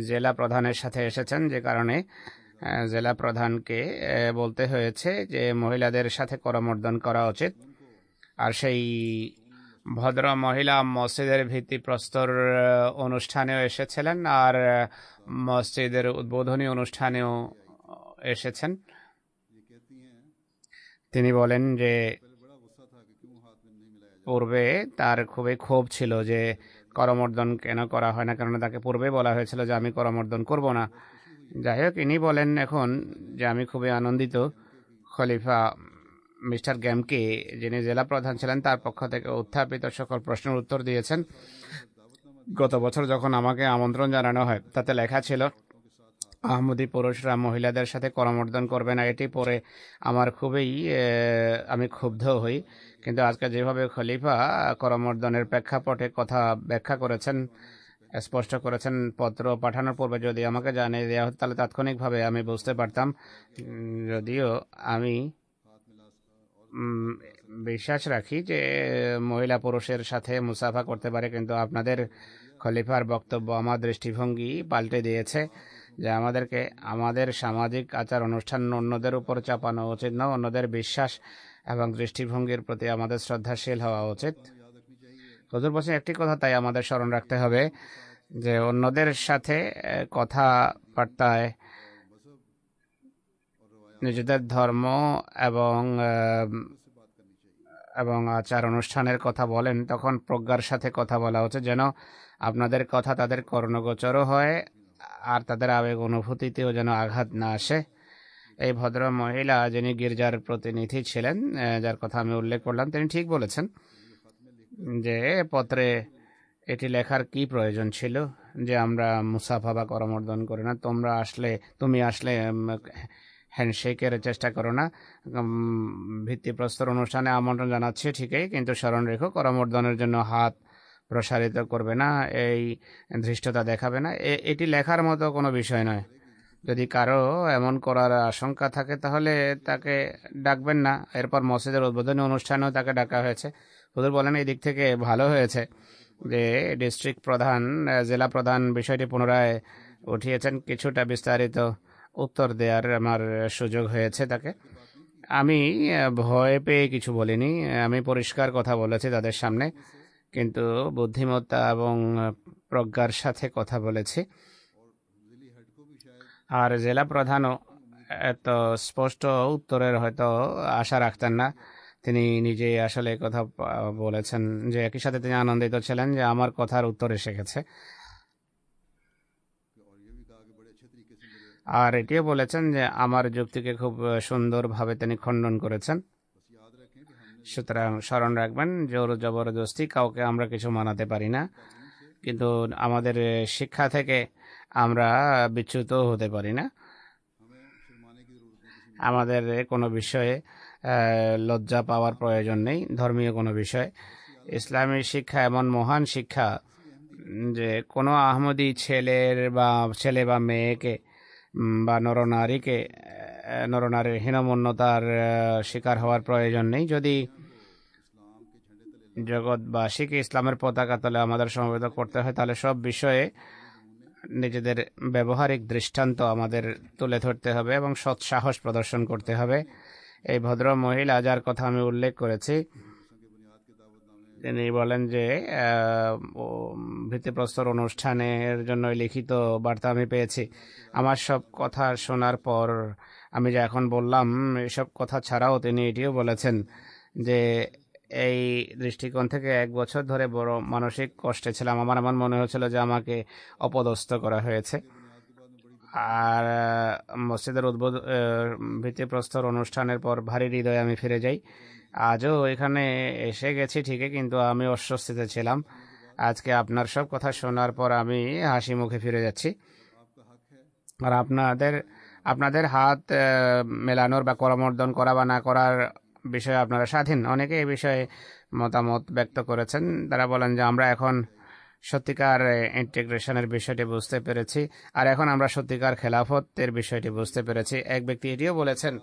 জেলা প্রধানের সাথে এসেছেন, যে কারণে জেলা প্রধানকে বলতে হয়েছে যে মহিলাদের সাথে করমর্দন করা উচিত। আর সেই ভদ্র মহিলা মসজিদের ভিত্তিপ্রস্তর অনুষ্ঠানেও এসেছিলেন আর মসজিদের উদ্বোধনী অনুষ্ঠানেও এসেছেন। তিনি বলেন যে পূর্বে তার খুবই ক্ষোভ ছিল যে করমর্দন কেন করা হয় না, কারণ তাকে পূর্বে বলা হয়েছিল যে আমি করমর্দন করব না। যাই হোক, ইনি বলেন এখন যে আমি খুবই আনন্দিত খলিফা মিস্টার গ্যামকে, যিনি জেলা প্রধান ছিলেন, তার পক্ষ থেকে উত্থাপিত সকল প্রশ্নের উত্তর দিয়েছেন। গত বছর যখন আমাকে আমন্ত্রণ জানানো হয় তাতে লেখা ছিল আহমদী পুরুষরা মহিলাদের সাথে করমর্দন করবে না। এটি পরে আমার আমি ক্ষুব্ধ হই। কিন্তু আজকে যেভাবে খলিফা করমর্দনের প্রেক্ষাপটে কথা ব্যাখ্যা করেছেন, স্পষ্ট করেছেন, পত্র পাঠানোর পূর্বে যদি আমাকে জানিয়ে দেওয়া হতো তাহলে তাৎক্ষণিকভাবে আমি বুঝতে পারতাম। যদিও আমি বিশ্বাস রাখি যে মহিলা পুরুষের সাথে মুসাফা করতে পারে, কিন্তু আপনাদের খলিফার বক্তব্য আমার দৃষ্টিভঙ্গি পাল্টে দিয়েছে যে আমাদেরকে আমাদের সামাজিক আচার অনুষ্ঠান অন্যদের উপর চাপানো উচিত না। অন্যদের বিশ্বাস এবং দৃষ্টিভঙ্গির প্রতি আমাদের শ্রদ্ধাশীল হওয়া উচিত। হুজুর বলছেন একটি কথা তাই আমাদের স্মরণ রাখতে হবে যে অন্যদের সাথে কথাবার্তায় নিজেদের ধর্ম এবং আচার অনুষ্ঠানের কথা বলেন তখন প্রজ্ঞার সাথে কথা বলা উচিত, যেন আপনাদের কথা তাদের কর্ণগোচরও হয় আর তাদের আবেগ অনুভূতিতেও যেন আঘাত না আসে। এই ভদ্র মহিলা যিনি গির্জার প্রতিনিধি ছিলেন, যার কথা আমি উল্লেখ করলাম, তিনি ঠিক বলেছেন যে পত্রে এটি লেখার কি প্রয়োজন ছিল যে আমরা মুসাফা বা করমর্দন করি না। তুমি আসলে হ্যান্ডশেকের চেষ্টা করো না। ভিত্তিপ্রস্তর অনুষ্ঠানে আমন্ত্রণ জানাচ্ছি ঠিকই, কিন্তু স্মরণ রেখো করমর্দনের জন্য হাত প্রসারিত করবে না, এই ধৃষ্টতা দেখাবে না। এটি লেখার মতো কোনো বিষয় নয়। যদি কারো এমন করার আশঙ্কা থাকে তাহলে তাকে ডাকবেন না। এরপর মসজিদের উদ্বোধনী অনুষ্ঠানেও তাকে ডাকা হয়েছে। হুজুর বলেন এই দিক থেকে ভালো হয়েছে যে ডিস্ট্রিক্ট প্রধান, জেলা প্রধান বিষয়টি পুনরায় উঠিয়েছেন। কিছুটা বিস্তারিত উত্তর দেওয়ার আমার সুযোগ হয়েছে তাকে। আমি ভয় পেয়ে কিছু বলিনি, আমি পরিষ্কার কথা বলেছি তাদের সামনে, কিন্তু বুদ্ধিমত্তা এবং প্রজ্ঞার সাথে কথা বলেছি। আর জেলা প্রধানও এত স্পষ্ট উত্তরের হয়তো আশা রাখতেন না। তিনি নিজে আসলে কথা বলেছেন যে একই সাথে তিনি আনন্দিত ছিলেন যে আমার কথার উত্তর এসে গেছে। আর এটিও বলেছেন যে আমার যুক্তিকে খুব সুন্দরভাবে তিনি খণ্ডন করেছেন। সুতরাং স্মরণ রাখবেন, জোর জবরদস্তি কাউকে আমরা কিছু মানাতে পারি না, কিন্তু আমাদের শিক্ষা থেকে আমরা বিচ্যুত হতে পারি না। আমাদের কোনো বিষয়ে লজ্জা পাওয়ার প্রয়োজন নেই, ধর্মীয় কোনো বিষয়। ইসলামী শিক্ষা এমন মহান শিক্ষা যে কোনো আহমদী ছেলে বা মেয়েকে বা নরনারীর হীনমন্যতার শিকার হওয়ার প্রয়োজন নেই। যদি জগৎবাসীকে ইসলামের পতাকা তলে আমাদের সমবেত করতে হয়, তাহলে সব বিষয়ে নিজেদের ব্যবহারিক দৃষ্টান্ত আমাদের তুলে ধরতে হবে এবং সৎ সাহস প্রদর্শন করতে হবে। এই ভদ্র মহিলা যার কথা আমি উল্লেখ করেছি, তিনি বলেন যে ভিত্তিপ্রস্তর অনুষ্ঠানের জন্য লিখিত বার্তা আমি পেয়েছি। আমার সব কথা শোনার পর আমি যে এখন বললাম, এসব কথা ছাড়াও তিনি এটিও বলেছেন যে এই দৃষ্টিকোণ থেকে 1 বছর ধরে বড় মানসিক কষ্টে ছিলাম। আমার মনে হচ্ছিল যে আমাকে অপদস্থ করা হয়েছে। আর মসজিদের ভিত্তিপ্রস্তর অনুষ্ঠানের পর ভারী হৃদয়ে আমি ফিরে যাই। আজও এখানে এসে গেছি ঠিকই, কিন্তু আমি অস্বস্তিতে ছিলাম। আজকে আপনার সব কথা শোনার পর আমি হাসি মুখে ফিরে যাচ্ছি। আর আপনাদের হাত মেলানোর বা করমর্দন করা বা না করার বিষয়ে আপনারা স্বাধীন। অনেকে এই বিষয়ে মতামত ব্যক্ত করেছেন। তারা বলেন যে আমরা এখন সত্যিকার ইন্টিগ্রেশনের বিষয়টি বুঝতে পেরেছি, আর এখন আমরা সত্যিকার খেলাফতের বিষয়টি বুঝতে পেরেছি। এক ব্যক্তি এটিও বলেছেন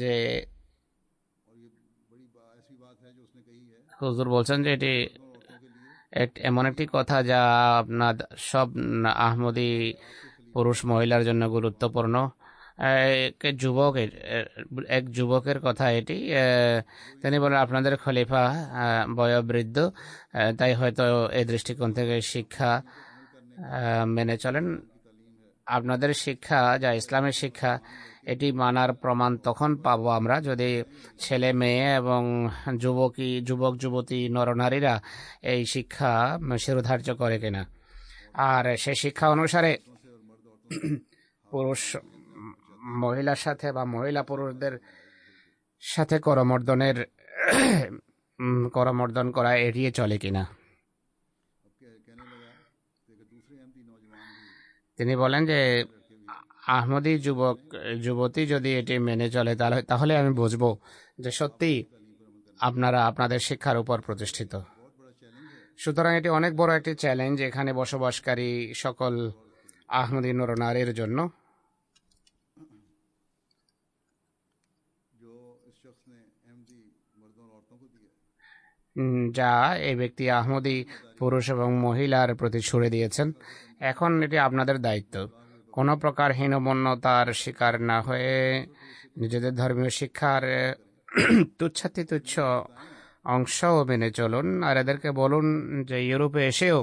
যে হুজুর বলছেন যে এটি এমন একটি কথা যা আপনার সব আহমদী পুরুষ মহিলার জন্য গুরুত্বপূর্ণ। এক যুবকের কথা এটি। তিনি বলেন আপনাদের খলিফা বয়োবৃদ্ধ, তাই হয়তো এই দৃষ্টিকোণ থেকে শিক্ষা মেনে চলেন। আপনাদের শিক্ষা যা ইসলামের শিক্ষা, এটি মানার প্রমাণ তখন পাবো আমরা যদি ছেলে মেয়ে এবং যুবক যুবতী নরনারীরা এই শিক্ষা শিরোধার্য করে কিনা। আর সেই শিক্ষা অনুসারে পুরুষ মহিলার সাথে বা মহিলা পুরুষদের সাথে করমর্দন করা এড়িয়ে চলে কিনা। তিনি বলেন যে আহমদী যুবতী যদি এটি মেনে চলে তাহলে আমি বুঝবো যে সত্যি আপনারা আপনাদের শিক্ষার উপর প্রতিষ্ঠিত। সুতরাং এটি অনেক বড় একটি চ্যালেঞ্জ এখানে বসবাসকারী সকল আহমদী নরনারীর জন্য। যা এই ব্যক্তি আহমদী পুরুষ এবং মহিলার প্রতি ছুড়ে দিয়েছেন। এখন এটি আপনাদের দায়িত্ব। কোনো প্রকার হীনমন্যতার শিকার না হয়ে নিজেদের ধর্মীয় শিক্ষার তুচ্ছ অংশও মেনে চলুন। আর এদেরকে বলুন যে ইউরোপে এসেও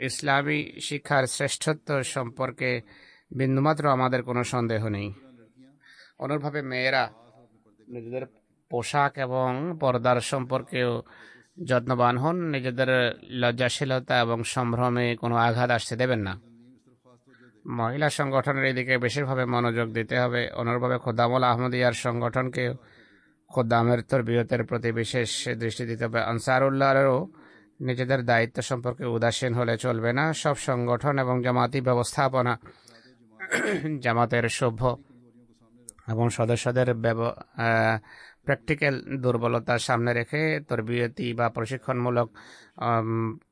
ইসলামী শিক্ষার শ্রেষ্ঠত্ব সম্পর্কে বিন্দুমাত্র আমাদের কোনো সন্দেহ নেই। অনুরূপভাবে মেয়েরা নিজেদের পোশাক এবং পর্দার সম্পর্কেও যত্নবান হন। নিজেদের লজ্জাশীলতা এবং সম্ভ্রমে কোনো আঘাত আসতে দেবেন না। মহিলা সংগঠনের এদিকে বেশিরভাবে মনোযোগ দিতে হবে। অনুরূপভাবে খোদ্দামুল আহমদিয়ার সংগঠনকে খোদ্দামের তরবিয়তের প্রতি বিশেষ দৃষ্টি দিতে হবে। আনসারুল্লাহরও নিজেদের দায়িত্ব সম্পর্কে উদাসীন হলে চলবে না। সব সংগঠন এবং জামাতি ব্যবস্থাপনা জামাতের সভ্য এবং সদস্যদের প্র্যাকটিক্যাল দুর্বলতা সামনে রেখে তরবিয়তি বা প্রশিক্ষণমূলক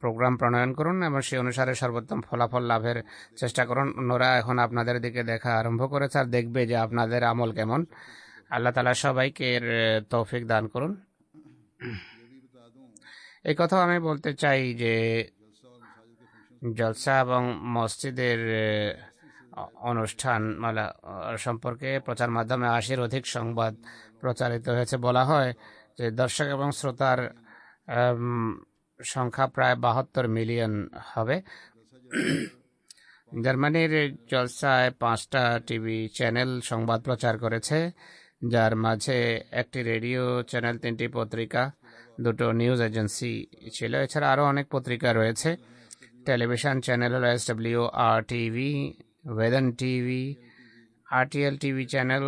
প্রোগ্রাম প্রণয়ন করুন এবং সেই অনুসারে সর্বোত্তম ফলাফল লাভের চেষ্টা করুন। অন্যরা এখন আপনাদের দিকে দেখা আরম্ভ করেছে আর দেখবে যে আপনাদের আমল কেমন। আল্লাহ তাআলা সবাইকে এর তৌফিক দান করুন। এই কথাও আমি বলতে চাই যে জলসা এবং মসজিদের অনুষ্ঠান সম্পর্কে প্রচার মাধ্যমে 80-এর অধিক সংবাদ প্রচারিত হয়েছে। বলা হয় যে দর্শক এবং শ্রোতার সংখ্যা প্রায় 72 মিলিয়ন হবে। জার্মানির জলসায় 5টা টিভি চ্যানেল সংবাদ প্রচার করেছে, যার মাঝে একটি রেডিও চ্যানেল, 3টি পত্রিকা, 2টো নিউজ এজেন্সি ছিল। এছাড়া আরও অনেক পত্রিকা রয়েছে। টেলিভিশন চ্যানেল হলো SWR TV, वेदन TV, RTL TV channel,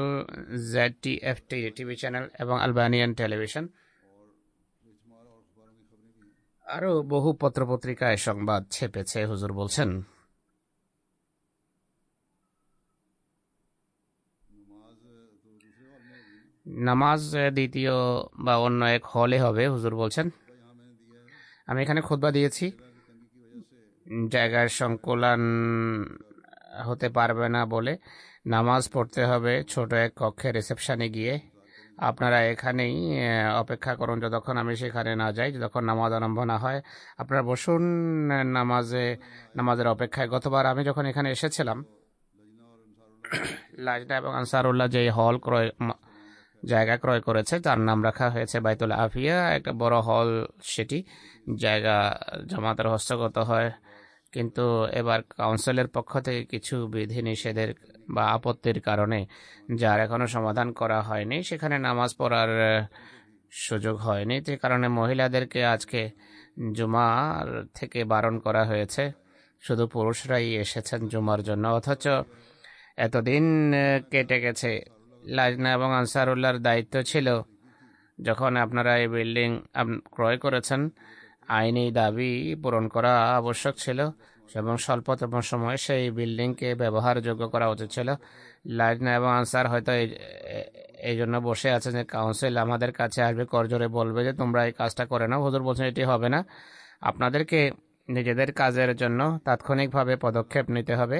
ZTF TV channel এবং আলবানিয়ান টেলিভিশন আরো বহু পত্রপত্রিকায় সংবাদ ছেপেছে হুজুর বলছেন। নামাজ দ্বিতীয় বা অন্য এক হলে হবে হুজুর বলছেন। আমি এখানে খুতবা দিয়েছি, জায়গার সংকুলান হতে পারবে না বলে নামাজ পড়তে হবে ছোট এক কক্ষে রিসেপশনে গিয়ে। আপনারা এখানেই অপেক্ষা করুন যতক্ষণ আমি সেখানে না যাই, যতক্ষণ নামাজ আরম্ভ না হয়। আপনারা বসুন নামাজের অপেক্ষায়। গতবার আমি যখন এখানে এসেছিলাম, লাজনা এবং আনসারুল্লাহ যে হল জায়গা ক্রয় করেছে তার নাম রাখা হয়েছে বাইতুল আফিয়া, একটা বড় হল। সেটি জায়গা জামাতের হস্তগত হয়, কিন্তু এবার কাউন্সিলের পক্ষ থেকে কিছু বিধিনিষেধের বা আপত্তির কারণে যার এখনো সমাধান করা হয়নি, সেখানে নামাজ পড়ার সুযোগ হয়নি। যে কারণে মহিলাদেরকে আজকে জুমার থেকে বারণ করা হয়েছে, শুধু পুরুষরাই এসেছেন জুমার জন্য। অথচ এতদিন কেটে গেছে, লাজনা এবং আনসারুল্লাহর দায়িত্ব ছিল যখন আপনারা এই বিল্ডিং ক্রয় করেছেন, আইনি দাবি পূরণ করা আবশ্যক ছিল এবং স্বল্পতম সময়ে সেই বিল্ডিংকে ব্যবহারযোগ্য করা উচিত ছিল। লাজনা এবং আনসার হয়তো এই জন্য বসে আছে যে কাউন্সিল আমাদের কাছে আসবে, করজোরে বলবে যে তোমরা এই কাজটা করে নাও। হুজুর বলছেন এটি হবে না, আপনাদেরকে নিজেদের কাজের জন্য তাৎক্ষণিকভাবে পদক্ষেপ নিতে হবে।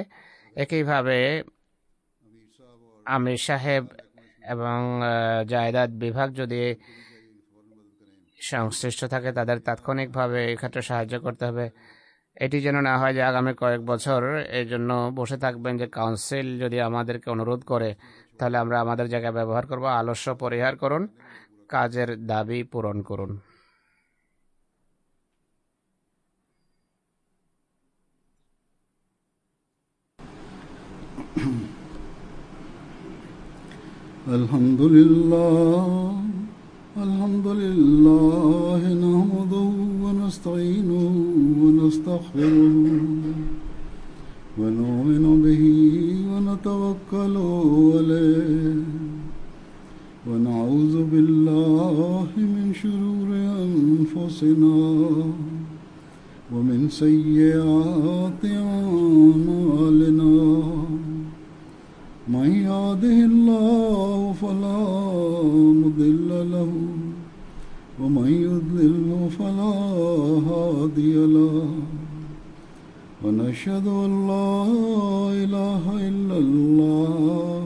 একইভাবে আমির সাহেব এবং জায়দাদ বিভাগ যদি সংশ্লিষ্ট থাকে তাদের তাৎক্ষণিকভাবে এক্ষেত্রে সাহায্য করতে হবে। এটি যেন না হয় যে আগামী কয়েক বছর এই জন্য বসে থাকবেন যে কাউন্সিল যদি আমাদেরকে অনুরোধ করে তাহলে আমরা আমাদের জায়গায় ব্যবহার করব। আলস্য পরিহার করুন, কাজের দাবি পূরণ করুন। আলহামদুলিল্লাহ নাহমাদুহু ওয়া নাস্তাঈনুহু ওয়া নাস্তাগফিরুহু ওয়া নু'মিনু বিহি ওয়া নাতাওয়াক্কালু আলাইহি ওয়া নাউযু বিল্লাহি মিন শুরুরি আনফুসিনা ওয়া মিন সাইয়্যাতি আ'মালিনা। من يهده الله فلا مضل له ومن يضلل فلا هادي له ونشهد أن لا إله إلا الله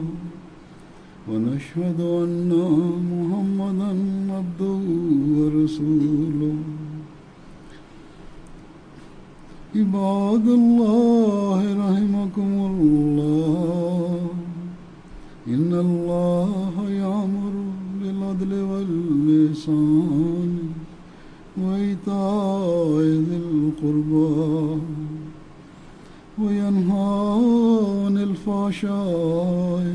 ونشهد أن محمدا عبده ورسوله. عباد الله رحمكم الله، إن الله يأمر بالعدل والإحسان وإيتاء ذي القربى وينهى عن الفحشاء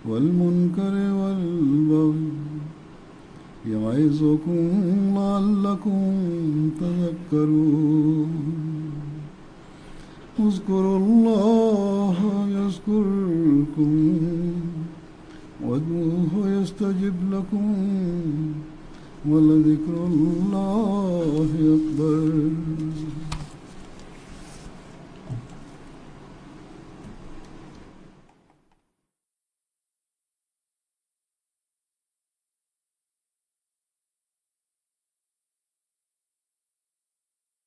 والمنكر والبغي يعظكم لعلكم تذكرون. اذكروا الله يذكركم وادعوه يستجب لكم ولذكر الله أكبر.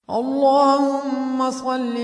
اللهم صل